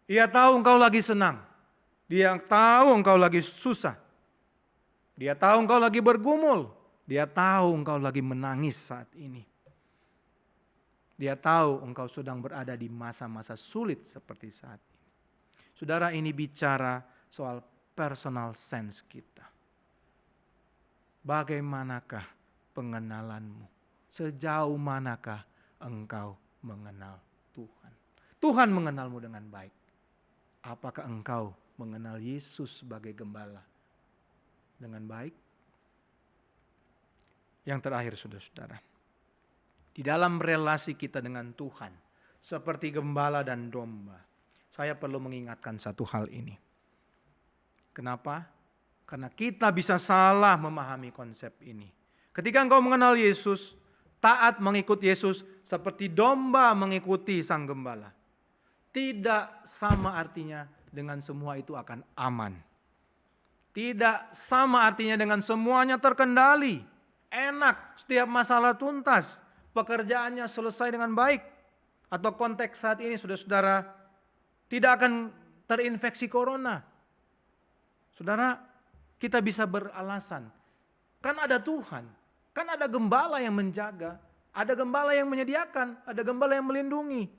Ia tahu engkau lagi senang. Dia tahu engkau lagi susah. Dia tahu engkau lagi bergumul. Dia tahu engkau lagi menangis saat ini. Dia tahu engkau sedang berada di masa-masa sulit seperti saat ini. Saudara, ini bicara soal personal sense kita. Bagaimanakah pengenalanmu? Sejauh manakah engkau mengenal Tuhan? Tuhan mengenalmu dengan baik. Apakah engkau mengenal Yesus sebagai gembala dengan baik? Yang terakhir, saudara-saudara. Di dalam relasi kita dengan Tuhan, seperti gembala dan domba, saya perlu mengingatkan satu hal ini. Kenapa? Karena kita bisa salah memahami konsep ini. Ketika engkau mengenal Yesus, taat mengikut Yesus seperti domba mengikuti sang gembala. Tidak sama artinya dengan semua itu akan aman. Tidak sama artinya dengan semuanya terkendali, enak, setiap masalah tuntas. Pekerjaannya selesai dengan baik. Atau konteks saat ini, saudara-saudara, tidak akan terinfeksi corona. Saudara, kita bisa beralasan. Kan ada Tuhan. Kan ada gembala yang menjaga. Ada gembala yang menyediakan. Ada gembala yang melindungi.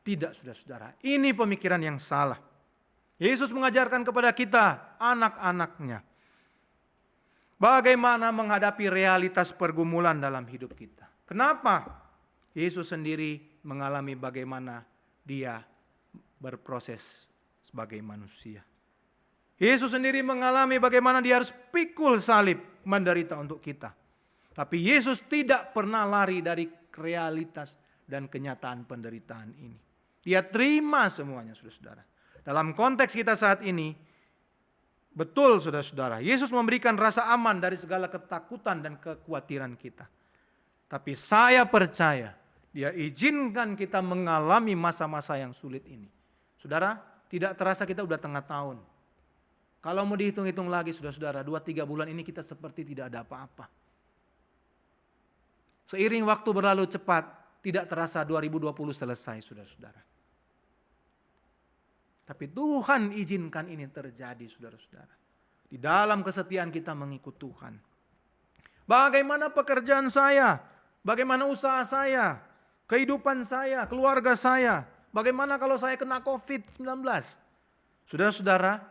Tidak, saudara-saudara. Ini pemikiran yang salah. Yesus mengajarkan kepada kita, anak-anaknya, bagaimana menghadapi realitas pergumulan dalam hidup kita. Kenapa? Yesus sendiri mengalami bagaimana dia berproses sebagai manusia. Yesus sendiri mengalami bagaimana dia harus pikul salib menderita untuk kita. Tapi Yesus tidak pernah lari dari realitas dan kenyataan penderitaan ini. Dia terima semuanya, saudara-saudara. Dalam konteks kita saat ini, betul saudara-saudara, Yesus memberikan rasa aman dari segala ketakutan dan kekhawatiran kita. Tapi saya percaya, dia izinkan kita mengalami masa-masa yang sulit ini. Saudara, tidak terasa kita udah tengah tahun. Kalau mau dihitung-hitung lagi saudara-saudara, 2-3 bulan ini kita seperti tidak ada apa-apa. Seiring waktu berlalu cepat, tidak terasa 2020 selesai saudara-saudara. Tapi Tuhan izinkan ini terjadi saudara-saudara. Di dalam kesetiaan kita mengikut Tuhan. Bagaimana pekerjaan saya? Bagaimana usaha saya? Kehidupan saya, keluarga saya. Bagaimana kalau saya kena COVID-19? Saudara-saudara,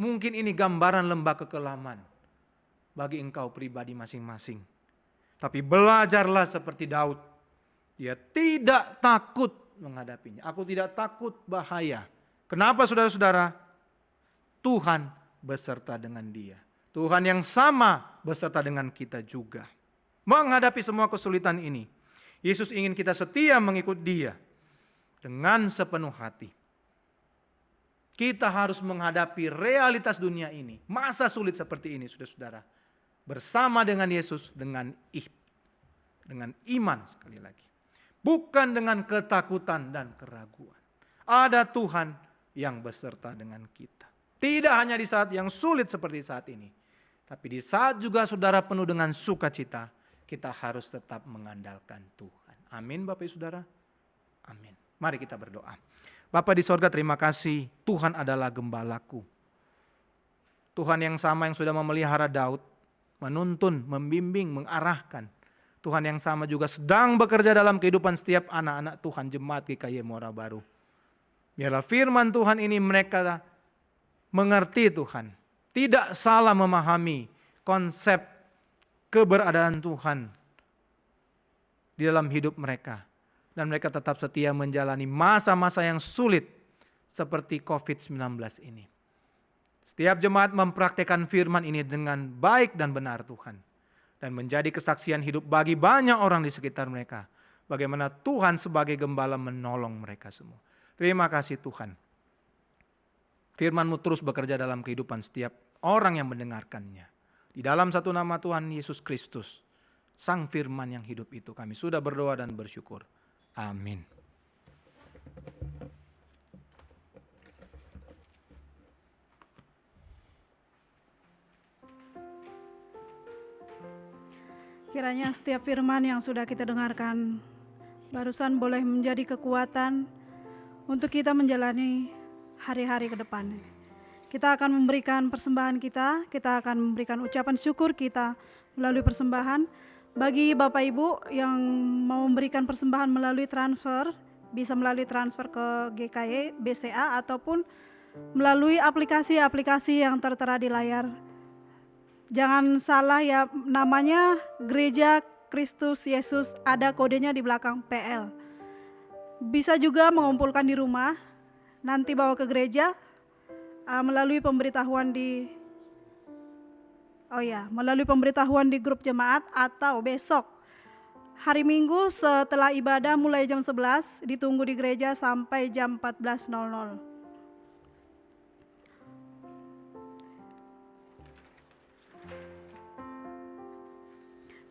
mungkin ini gambaran lembah kekelaman bagi engkau pribadi masing-masing. Tapi belajarlah seperti Daud. Dia tidak takut menghadapinya. Aku tidak takut bahaya. Kenapa saudara-saudara? Tuhan beserta dengan dia. Tuhan yang sama beserta dengan kita juga. Menghadapi semua kesulitan ini, Yesus ingin kita setia mengikut dia dengan sepenuh hati. Kita harus menghadapi realitas dunia ini, masa sulit seperti ini saudara-saudara. Bersama dengan Yesus, dengan iman sekali lagi. Bukan dengan ketakutan dan keraguan. Ada Tuhan yang beserta dengan kita. Tidak hanya di saat yang sulit seperti saat ini. Tapi di saat juga saudara penuh dengan sukacita, kita harus tetap mengandalkan Tuhan. Amin Bapak Ibu Saudara. Amin. Mari kita berdoa. Bapa di sorga, terima kasih, Tuhan adalah gembalaku. Tuhan yang sama yang sudah memelihara Daud, menuntun, membimbing, mengarahkan. Tuhan yang sama juga sedang bekerja dalam kehidupan setiap anak-anak Tuhan jemaat GKY Muara Baru. Biarlah firman Tuhan ini mereka mengerti Tuhan. Tidak salah memahami konsep keberadaan Tuhan di dalam hidup mereka. Dan mereka tetap setia menjalani masa-masa yang sulit seperti COVID-19 ini. Setiap jemaat mempraktikkan firman ini dengan baik dan benar Tuhan. Dan menjadi kesaksian hidup bagi banyak orang di sekitar mereka. Bagaimana Tuhan sebagai gembala menolong mereka semua. Terima kasih Tuhan. Firman-Mu terus bekerja dalam kehidupan setiap orang yang mendengarkannya. Di dalam satu nama Tuhan Yesus Kristus, Sang Firman yang hidup itu, kami sudah berdoa dan bersyukur. Amin. Kiranya setiap firman yang sudah kita dengarkan barusan boleh menjadi kekuatan untuk kita menjalani hari-hari ke depan. Kita akan memberikan persembahan kita akan memberikan ucapan syukur kita melalui persembahan. Bagi Bapak Ibu yang mau memberikan persembahan melalui transfer, bisa melalui transfer ke GKY, BCA, ataupun melalui aplikasi-aplikasi yang tertera di layar. Jangan salah ya, namanya Gereja Kristus Yesus, ada kodenya di belakang PL. Bisa juga mengumpulkan di rumah, nanti bawa ke gereja melalui pemberitahuan melalui pemberitahuan di grup jemaat, atau besok hari Minggu setelah ibadah mulai jam 11 ditunggu di gereja sampai jam 14.00.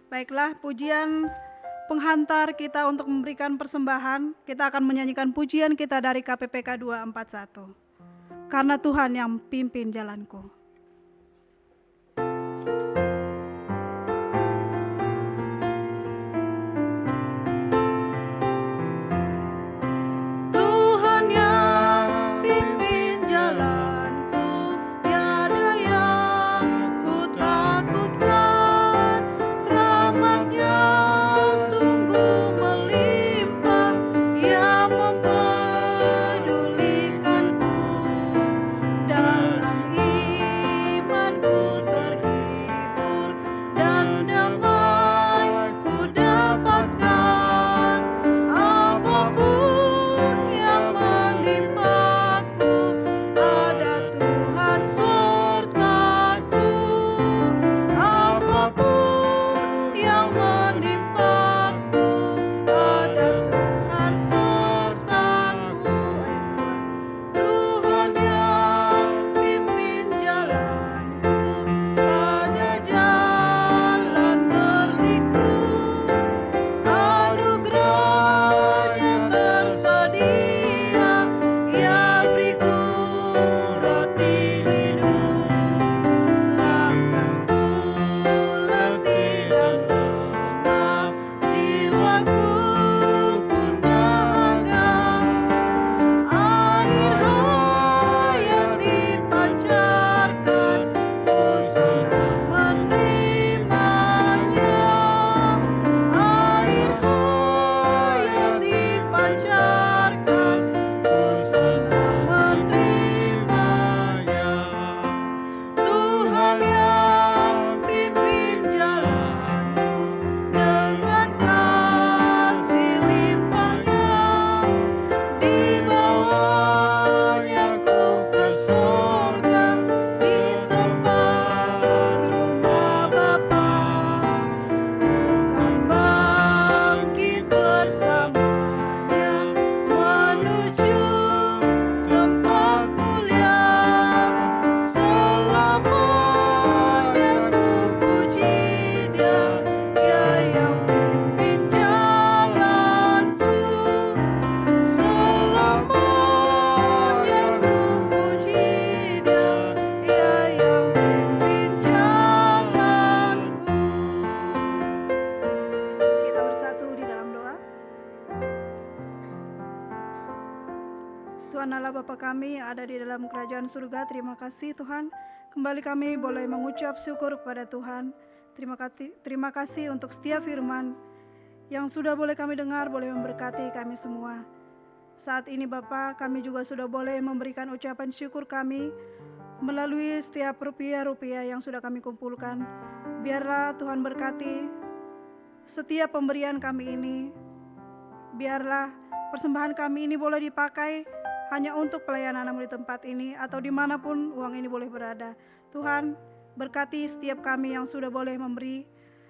Baiklah, pujian penghantar kita untuk memberikan persembahan. Kita akan menyanyikan pujian kita dari KPPK 241. Karena Tuhan yang pimpin jalanku. Mempedulikanku dalam Tuhan Allah Bapa kami yang ada di dalam kerajaan surga, terima kasih Tuhan. Kembali kami boleh mengucap syukur kepada Tuhan. Terima kasih untuk setiap firman yang sudah boleh kami dengar, boleh memberkati kami semua. Saat ini Bapa, kami juga sudah boleh memberikan ucapan syukur kami melalui setiap rupiah-rupiah yang sudah kami kumpulkan. Biarlah Tuhan berkati setiap pemberian kami ini. Biarlah persembahan kami ini boleh dipakai hanya untuk pelayanan-Mu di tempat ini atau dimanapun uang ini boleh berada. Tuhan, berkati setiap kami yang sudah boleh memberi.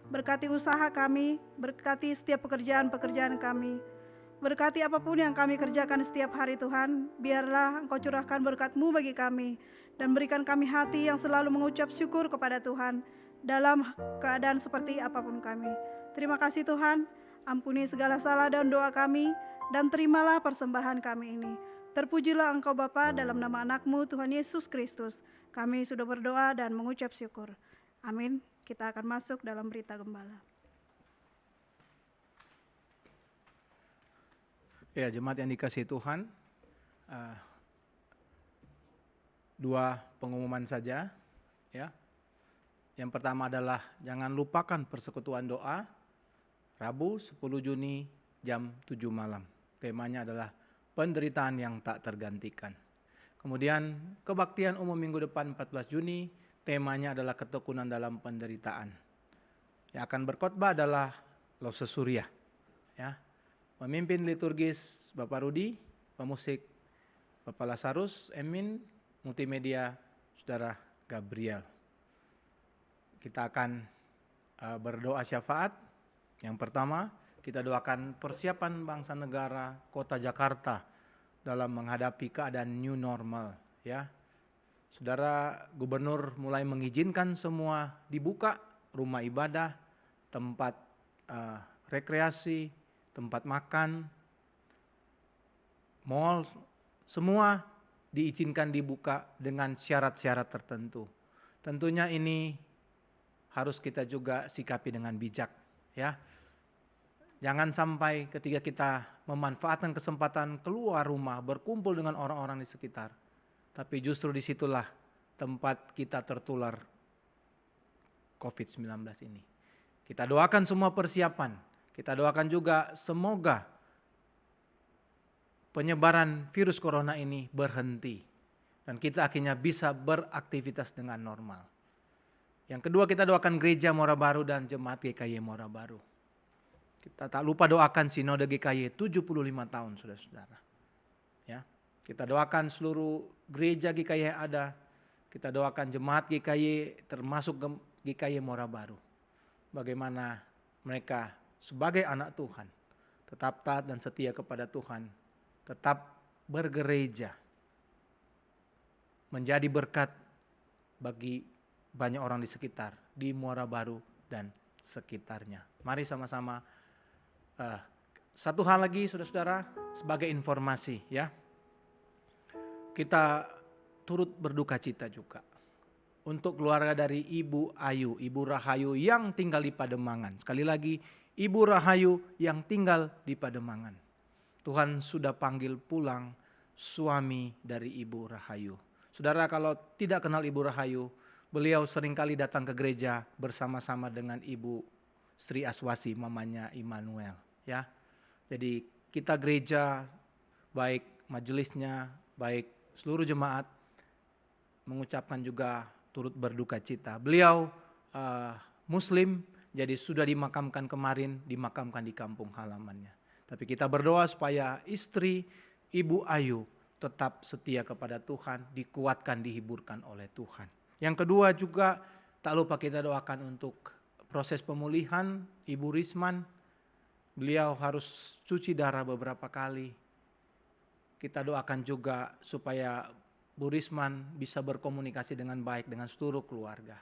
Berkati usaha kami, berkati setiap pekerjaan-pekerjaan kami. Berkati apapun yang kami kerjakan setiap hari Tuhan. Biarlah Engkau curahkan berkat-Mu bagi kami dan berikan kami hati yang selalu mengucap syukur kepada Tuhan dalam keadaan seperti apapun kami. Terima kasih Tuhan, ampuni segala salah dan doa kami, dan terimalah persembahan kami ini. Terpujilah Engkau Bapa, dalam nama anak-Mu Tuhan Yesus Kristus. Kami sudah berdoa dan mengucap syukur. Amin. Kita akan masuk dalam berita gembala. Ya, jemaat yang dikasihi Tuhan, dua pengumuman saja. Ya, yang pertama adalah jangan lupakan persekutuan doa Rabu 10 Juni jam 7 malam. Temanya adalah penderitaan yang tak tergantikan. Kemudian kebaktian umum minggu depan 14 Juni, temanya adalah ketekunan dalam penderitaan. Yang akan berkhotbah adalah Lose Surya. Ya. Pemimpin liturgis Bapak Rudi, pemusik Bapak Lazarus, Emin, multimedia Saudara Gabriel. Kita akan berdoa syafaat. Yang pertama, kita doakan persiapan bangsa negara kota Jakarta dalam menghadapi keadaan new normal. Ya, Saudara Gubernur mulai mengizinkan semua dibuka, rumah ibadah, tempat rekreasi, tempat makan, mal, semua diizinkan dibuka dengan syarat-syarat tertentu. Tentunya ini harus kita juga sikapi dengan bijak, ya. Jangan sampai ketika kita memanfaatkan kesempatan keluar rumah, berkumpul dengan orang-orang di sekitar, tapi justru disitulah tempat kita tertular COVID-19 ini. Kita doakan semua persiapan. Kita doakan juga semoga penyebaran virus corona ini berhenti dan kita akhirnya bisa beraktivitas dengan normal. Yang kedua, kita doakan gereja Muara Baru dan jemaat GKY Muara Baru. Kita tak lupa doakan Sinode GKY 75 tahun, saudara-saudara. Ya, kita doakan seluruh gereja GKY yang ada. Kita doakan jemaat GKY termasuk GKY Muara Baru. Bagaimana mereka sebagai anak Tuhan tetap taat dan setia kepada Tuhan, tetap bergereja, menjadi berkat bagi banyak orang di sekitar, di Muara Baru dan sekitarnya. Mari sama-sama. Satu hal lagi saudara-saudara, sebagai informasi ya, kita turut berduka cita juga untuk keluarga dari Ibu Ayu, Ibu Rahayu yang tinggal di Pademangan. Sekali lagi, Ibu Rahayu yang tinggal di Pademangan. Tuhan sudah panggil pulang suami dari Ibu Rahayu. Saudara, kalau tidak kenal Ibu Rahayu, beliau seringkali datang ke gereja bersama-sama dengan Ibu Sri Aswasi, mamanya Immanuel. Ya, jadi kita gereja, baik majelisnya, baik seluruh jemaat, mengucapkan juga turut berduka cita. Beliau Muslim, jadi sudah dimakamkan kemarin, dimakamkan di kampung halamannya. Tapi kita berdoa supaya istri Ibu Ayu tetap setia kepada Tuhan, dikuatkan, dihiburkan oleh Tuhan. Yang kedua juga tak lupa kita doakan untuk proses pemulihan Ibu Risman. Beliau harus cuci darah beberapa kali. Kita doakan juga supaya Bu Risman bisa berkomunikasi dengan baik dengan seluruh keluarga.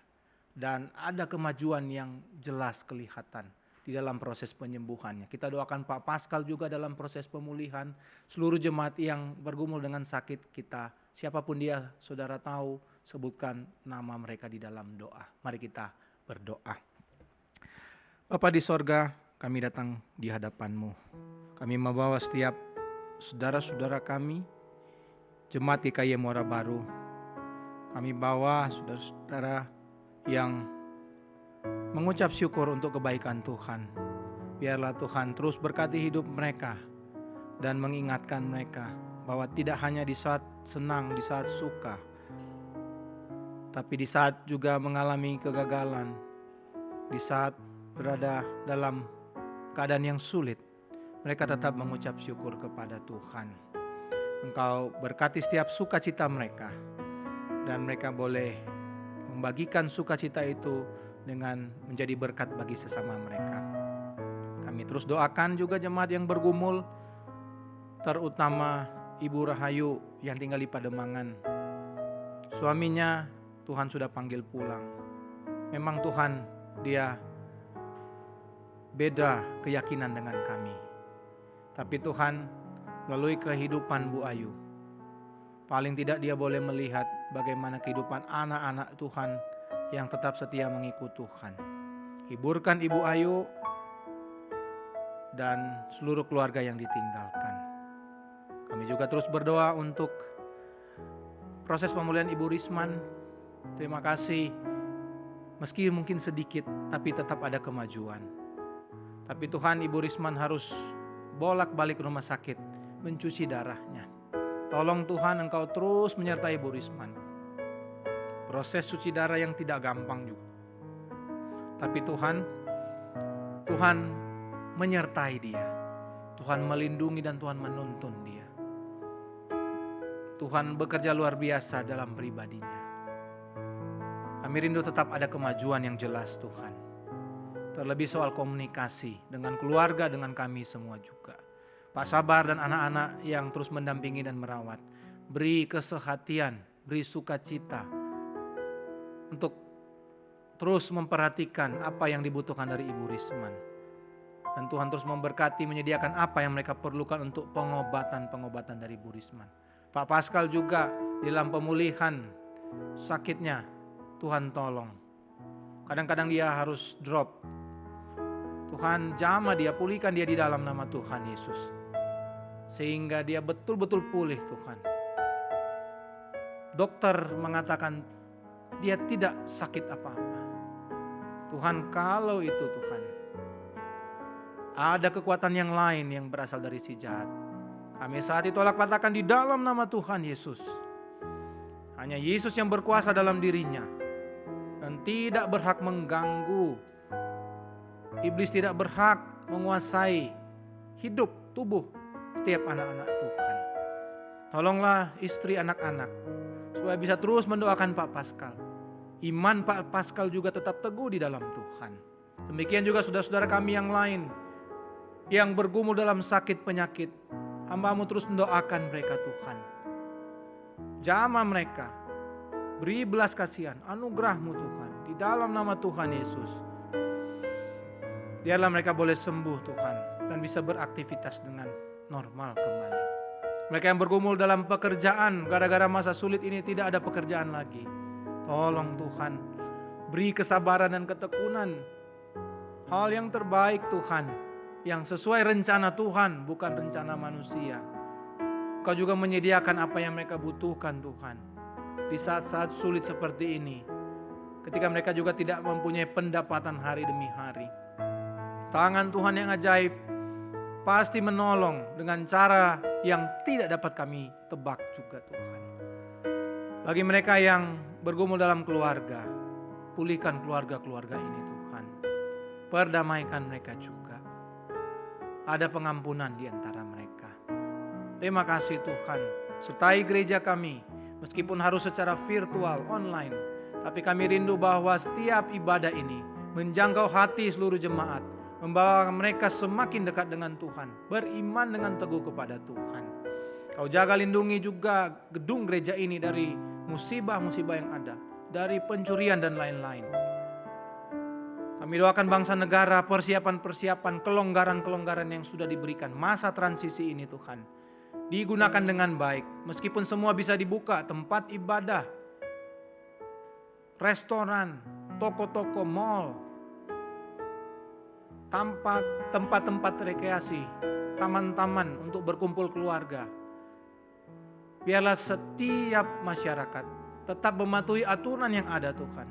Dan ada kemajuan yang jelas kelihatan di dalam proses penyembuhannya. Kita doakan Pak Pascal juga dalam proses pemulihan. Seluruh jemaat yang bergumul dengan sakit kita, siapapun dia, saudara tahu, sebutkan nama mereka di dalam doa. Mari kita berdoa. Bapa di sorga, kami datang di hadapan-Mu. Kami membawa setiap saudara-saudara kami Jemaat GKI Muara Baru, kami bawa saudara-saudara yang mengucap syukur untuk kebaikan Tuhan. Biarlah Tuhan terus berkati hidup mereka dan mengingatkan mereka bahwa tidak hanya di saat senang, di saat suka, tapi di saat juga mengalami kegagalan, di saat berada dalam keadaan yang sulit, mereka tetap mengucap syukur kepada Tuhan. Engkau berkati setiap sukacita mereka, dan mereka boleh membagikan sukacita itu dengan menjadi berkat bagi sesama mereka. Kami terus doakan juga jemaat yang bergumul, terutama Ibu Rahayu yang tinggal di Pademangan. Suaminya Tuhan sudah panggil pulang. Memang Tuhan, dia beda keyakinan dengan kami. Tapi Tuhan, melalui kehidupan Bu Ayu, paling tidak dia boleh melihat bagaimana kehidupan anak-anak Tuhan yang tetap setia mengikut Tuhan. Hiburkan Ibu Ayu dan seluruh keluarga yang ditinggalkan. Kami juga terus berdoa untuk proses pemulihan Ibu Risman. Terima kasih, meski mungkin sedikit, tapi tetap ada kemajuan. Tapi Tuhan, Ibu Risman harus bolak-balik rumah sakit mencuci darahnya. Tolong Tuhan, Engkau terus menyertai Ibu Risman. Proses cuci darah yang tidak gampang juga. Tapi Tuhan menyertai dia. Tuhan melindungi dan Tuhan menuntun dia. Tuhan bekerja luar biasa dalam pribadinya. Kami rindu tetap ada kemajuan yang jelas Tuhan. Terlebih soal komunikasi dengan keluarga, dengan kami semua juga. Pak Sabar dan anak-anak yang terus mendampingi dan merawat. Beri kesehatian, beri sukacita untuk terus memperhatikan apa yang dibutuhkan dari Ibu Risman. Dan Tuhan terus memberkati, menyediakan apa yang mereka perlukan untuk pengobatan dari Ibu Risman. Pak Pascal juga dalam pemulihan sakitnya, Tuhan tolong. Kadang-kadang dia harus drop. Tuhan jamah dia, pulihkan dia di dalam nama Tuhan Yesus. Sehingga dia betul-betul pulih Tuhan. Dokter mengatakan dia tidak sakit apa-apa. Tuhan, kalau itu Tuhan, ada kekuatan yang lain yang berasal dari si jahat, kami saat itu tolak patahkan di dalam nama Tuhan Yesus. Hanya Yesus yang berkuasa dalam dirinya dan tidak berhak mengganggu. Iblis tidak berhak menguasai hidup, tubuh setiap anak-anak Tuhan. Tolonglah istri anak-anak supaya bisa terus mendoakan Pak Pascal. Iman Pak Pascal juga tetap teguh di dalam Tuhan. Demikian juga saudara-saudara kami yang lain yang bergumul dalam sakit penyakit. Hamba-Mu terus mendoakan mereka Tuhan. Jamah mereka. Beri belas kasihan, anugerah-Mu Tuhan. Di dalam nama Tuhan Yesus. Biarlah mereka boleh sembuh Tuhan. Dan bisa beraktivitas dengan normal kembali. Mereka yang bergumul dalam pekerjaan, gara-gara masa sulit ini tidak ada pekerjaan lagi. Tolong Tuhan, beri kesabaran dan ketekunan. Hal yang terbaik Tuhan, yang sesuai rencana Tuhan, bukan rencana manusia. Kau juga menyediakan apa yang mereka butuhkan Tuhan. Di saat-saat sulit seperti ini, ketika mereka juga tidak mempunyai pendapatan hari demi hari. Tangan Tuhan yang ajaib pasti menolong dengan cara yang tidak dapat kami tebak juga Tuhan. Bagi mereka yang bergumul dalam keluarga, pulihkan keluarga-keluarga ini Tuhan. Perdamaikan mereka juga. Ada pengampunan di antara mereka. Terima kasih Tuhan. Sertai gereja kami, meskipun harus secara virtual, online. Tapi kami rindu bahwa setiap ibadah ini menjangkau hati seluruh jemaat. Membawa mereka semakin dekat dengan Tuhan. Beriman dengan teguh kepada Tuhan. Kau jaga lindungi juga gedung gereja ini dari musibah-musibah yang ada. Dari pencurian dan lain-lain. Kami doakan bangsa negara, persiapan-persiapan, kelonggaran-kelonggaran yang sudah diberikan. Masa transisi ini Tuhan. Digunakan dengan baik. Meskipun semua bisa dibuka, tempat ibadah, restoran, toko-toko, mall, tempat-tempat rekreasi, taman-taman untuk berkumpul keluarga. Biarlah setiap masyarakat tetap mematuhi aturan yang ada Tuhan,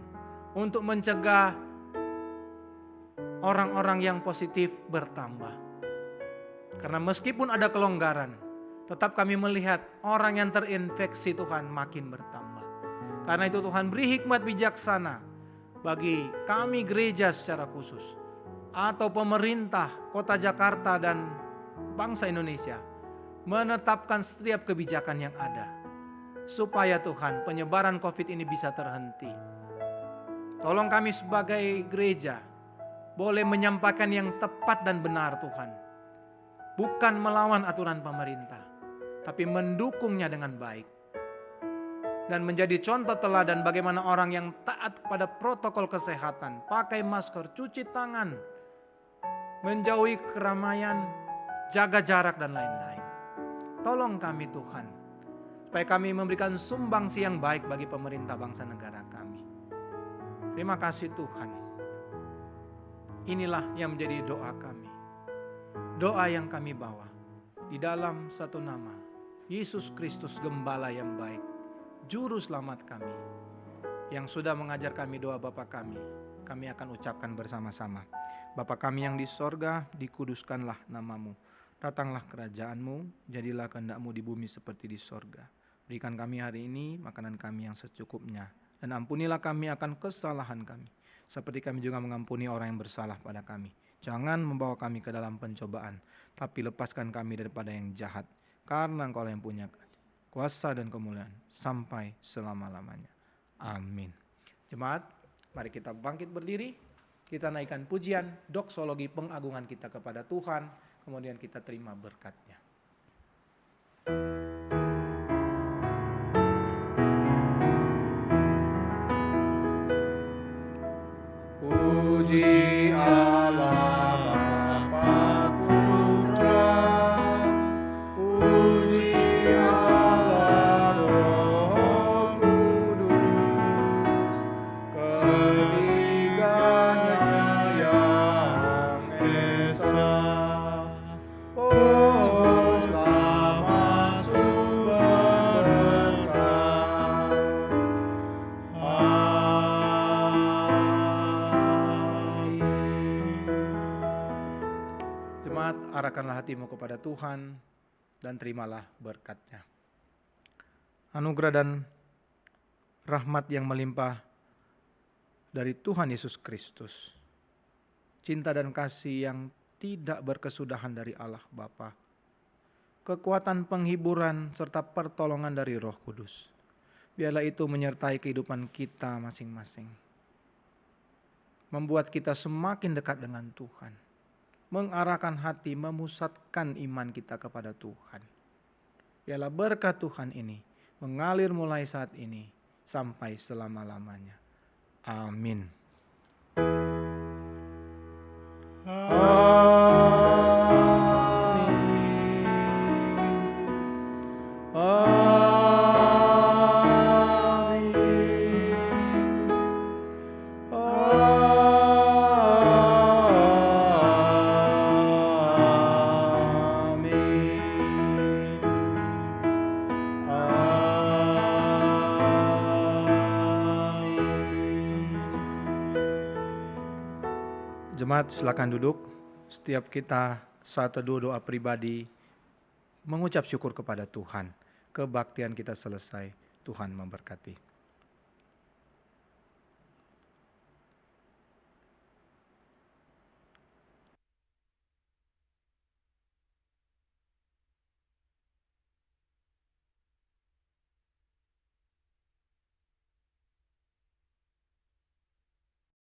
untuk mencegah orang-orang yang positif bertambah. Karena meskipun ada kelonggaran, tetap kami melihat orang yang terinfeksi Tuhan makin bertambah. Karena itu Tuhan beri hikmat bijaksana bagi kami gereja secara khusus, atau pemerintah kota Jakarta dan bangsa Indonesia, menetapkan setiap kebijakan yang ada, supaya Tuhan penyebaran COVID ini bisa terhenti. Tolong kami sebagai gereja boleh menyampaikan yang tepat dan benar Tuhan. Bukan melawan aturan pemerintah, tapi mendukungnya dengan baik. Dan menjadi contoh teladan bagaimana orang yang taat kepada protokol kesehatan, pakai masker, cuci tangan, menjauhi keramaian, jaga jarak dan lain-lain. Tolong kami Tuhan, supaya kami memberikan sumbangsi yang baik bagi pemerintah bangsa negara kami. Terima kasih Tuhan. Inilah yang menjadi doa kami. Doa yang kami bawa di dalam satu nama, Yesus Kristus Gembala yang baik, Juru Selamat kami, yang sudah mengajar kami doa Bapa kami akan ucapkan bersama-sama. Bapa kami yang di sorga, dikuduskanlah namamu. Datanglah kerajaanmu, jadilah kehendak-mu di bumi seperti di sorga. Berikan kami hari ini makanan kami yang secukupnya. Dan ampunilah kami akan kesalahan kami, seperti kami juga mengampuni orang yang bersalah pada kami. Jangan membawa kami ke dalam pencobaan, tapi lepaskan kami daripada yang jahat. Karena Engkau yang punya kuasa dan kemuliaan sampai selama-lamanya. Amin. Jemaat, mari kita bangkit berdiri. Kita naikkan pujian, doksologi pengagungan kita kepada Tuhan. Kemudian kita terima berkat-Nya. Puji Allah Bapa Putra, puji Allah Roh Kudus, ketiganya yang esa. Oh selamat sumber berkat. Jemaat, arahkanlah hatimu kepada Tuhan dan terimalah berkat-Nya. Anugerah dan rahmat yang melimpah dari Tuhan Yesus Kristus, cinta dan kasih yang tidak berkesudahan dari Allah Bapa, kekuatan penghiburan serta pertolongan dari Roh Kudus, biarlah itu menyertai kehidupan kita masing-masing, membuat kita semakin dekat dengan Tuhan, mengarahkan hati, memusatkan iman kita kepada Tuhan. Biarlah berkat Tuhan ini mengalir mulai saat ini sampai selama-lamanya. Amin. Jemaat, silakan duduk. Setiap kita saat teduh doa pribadi mengucap syukur kepada Tuhan. Kebaktian kita selesai. Tuhan memberkati.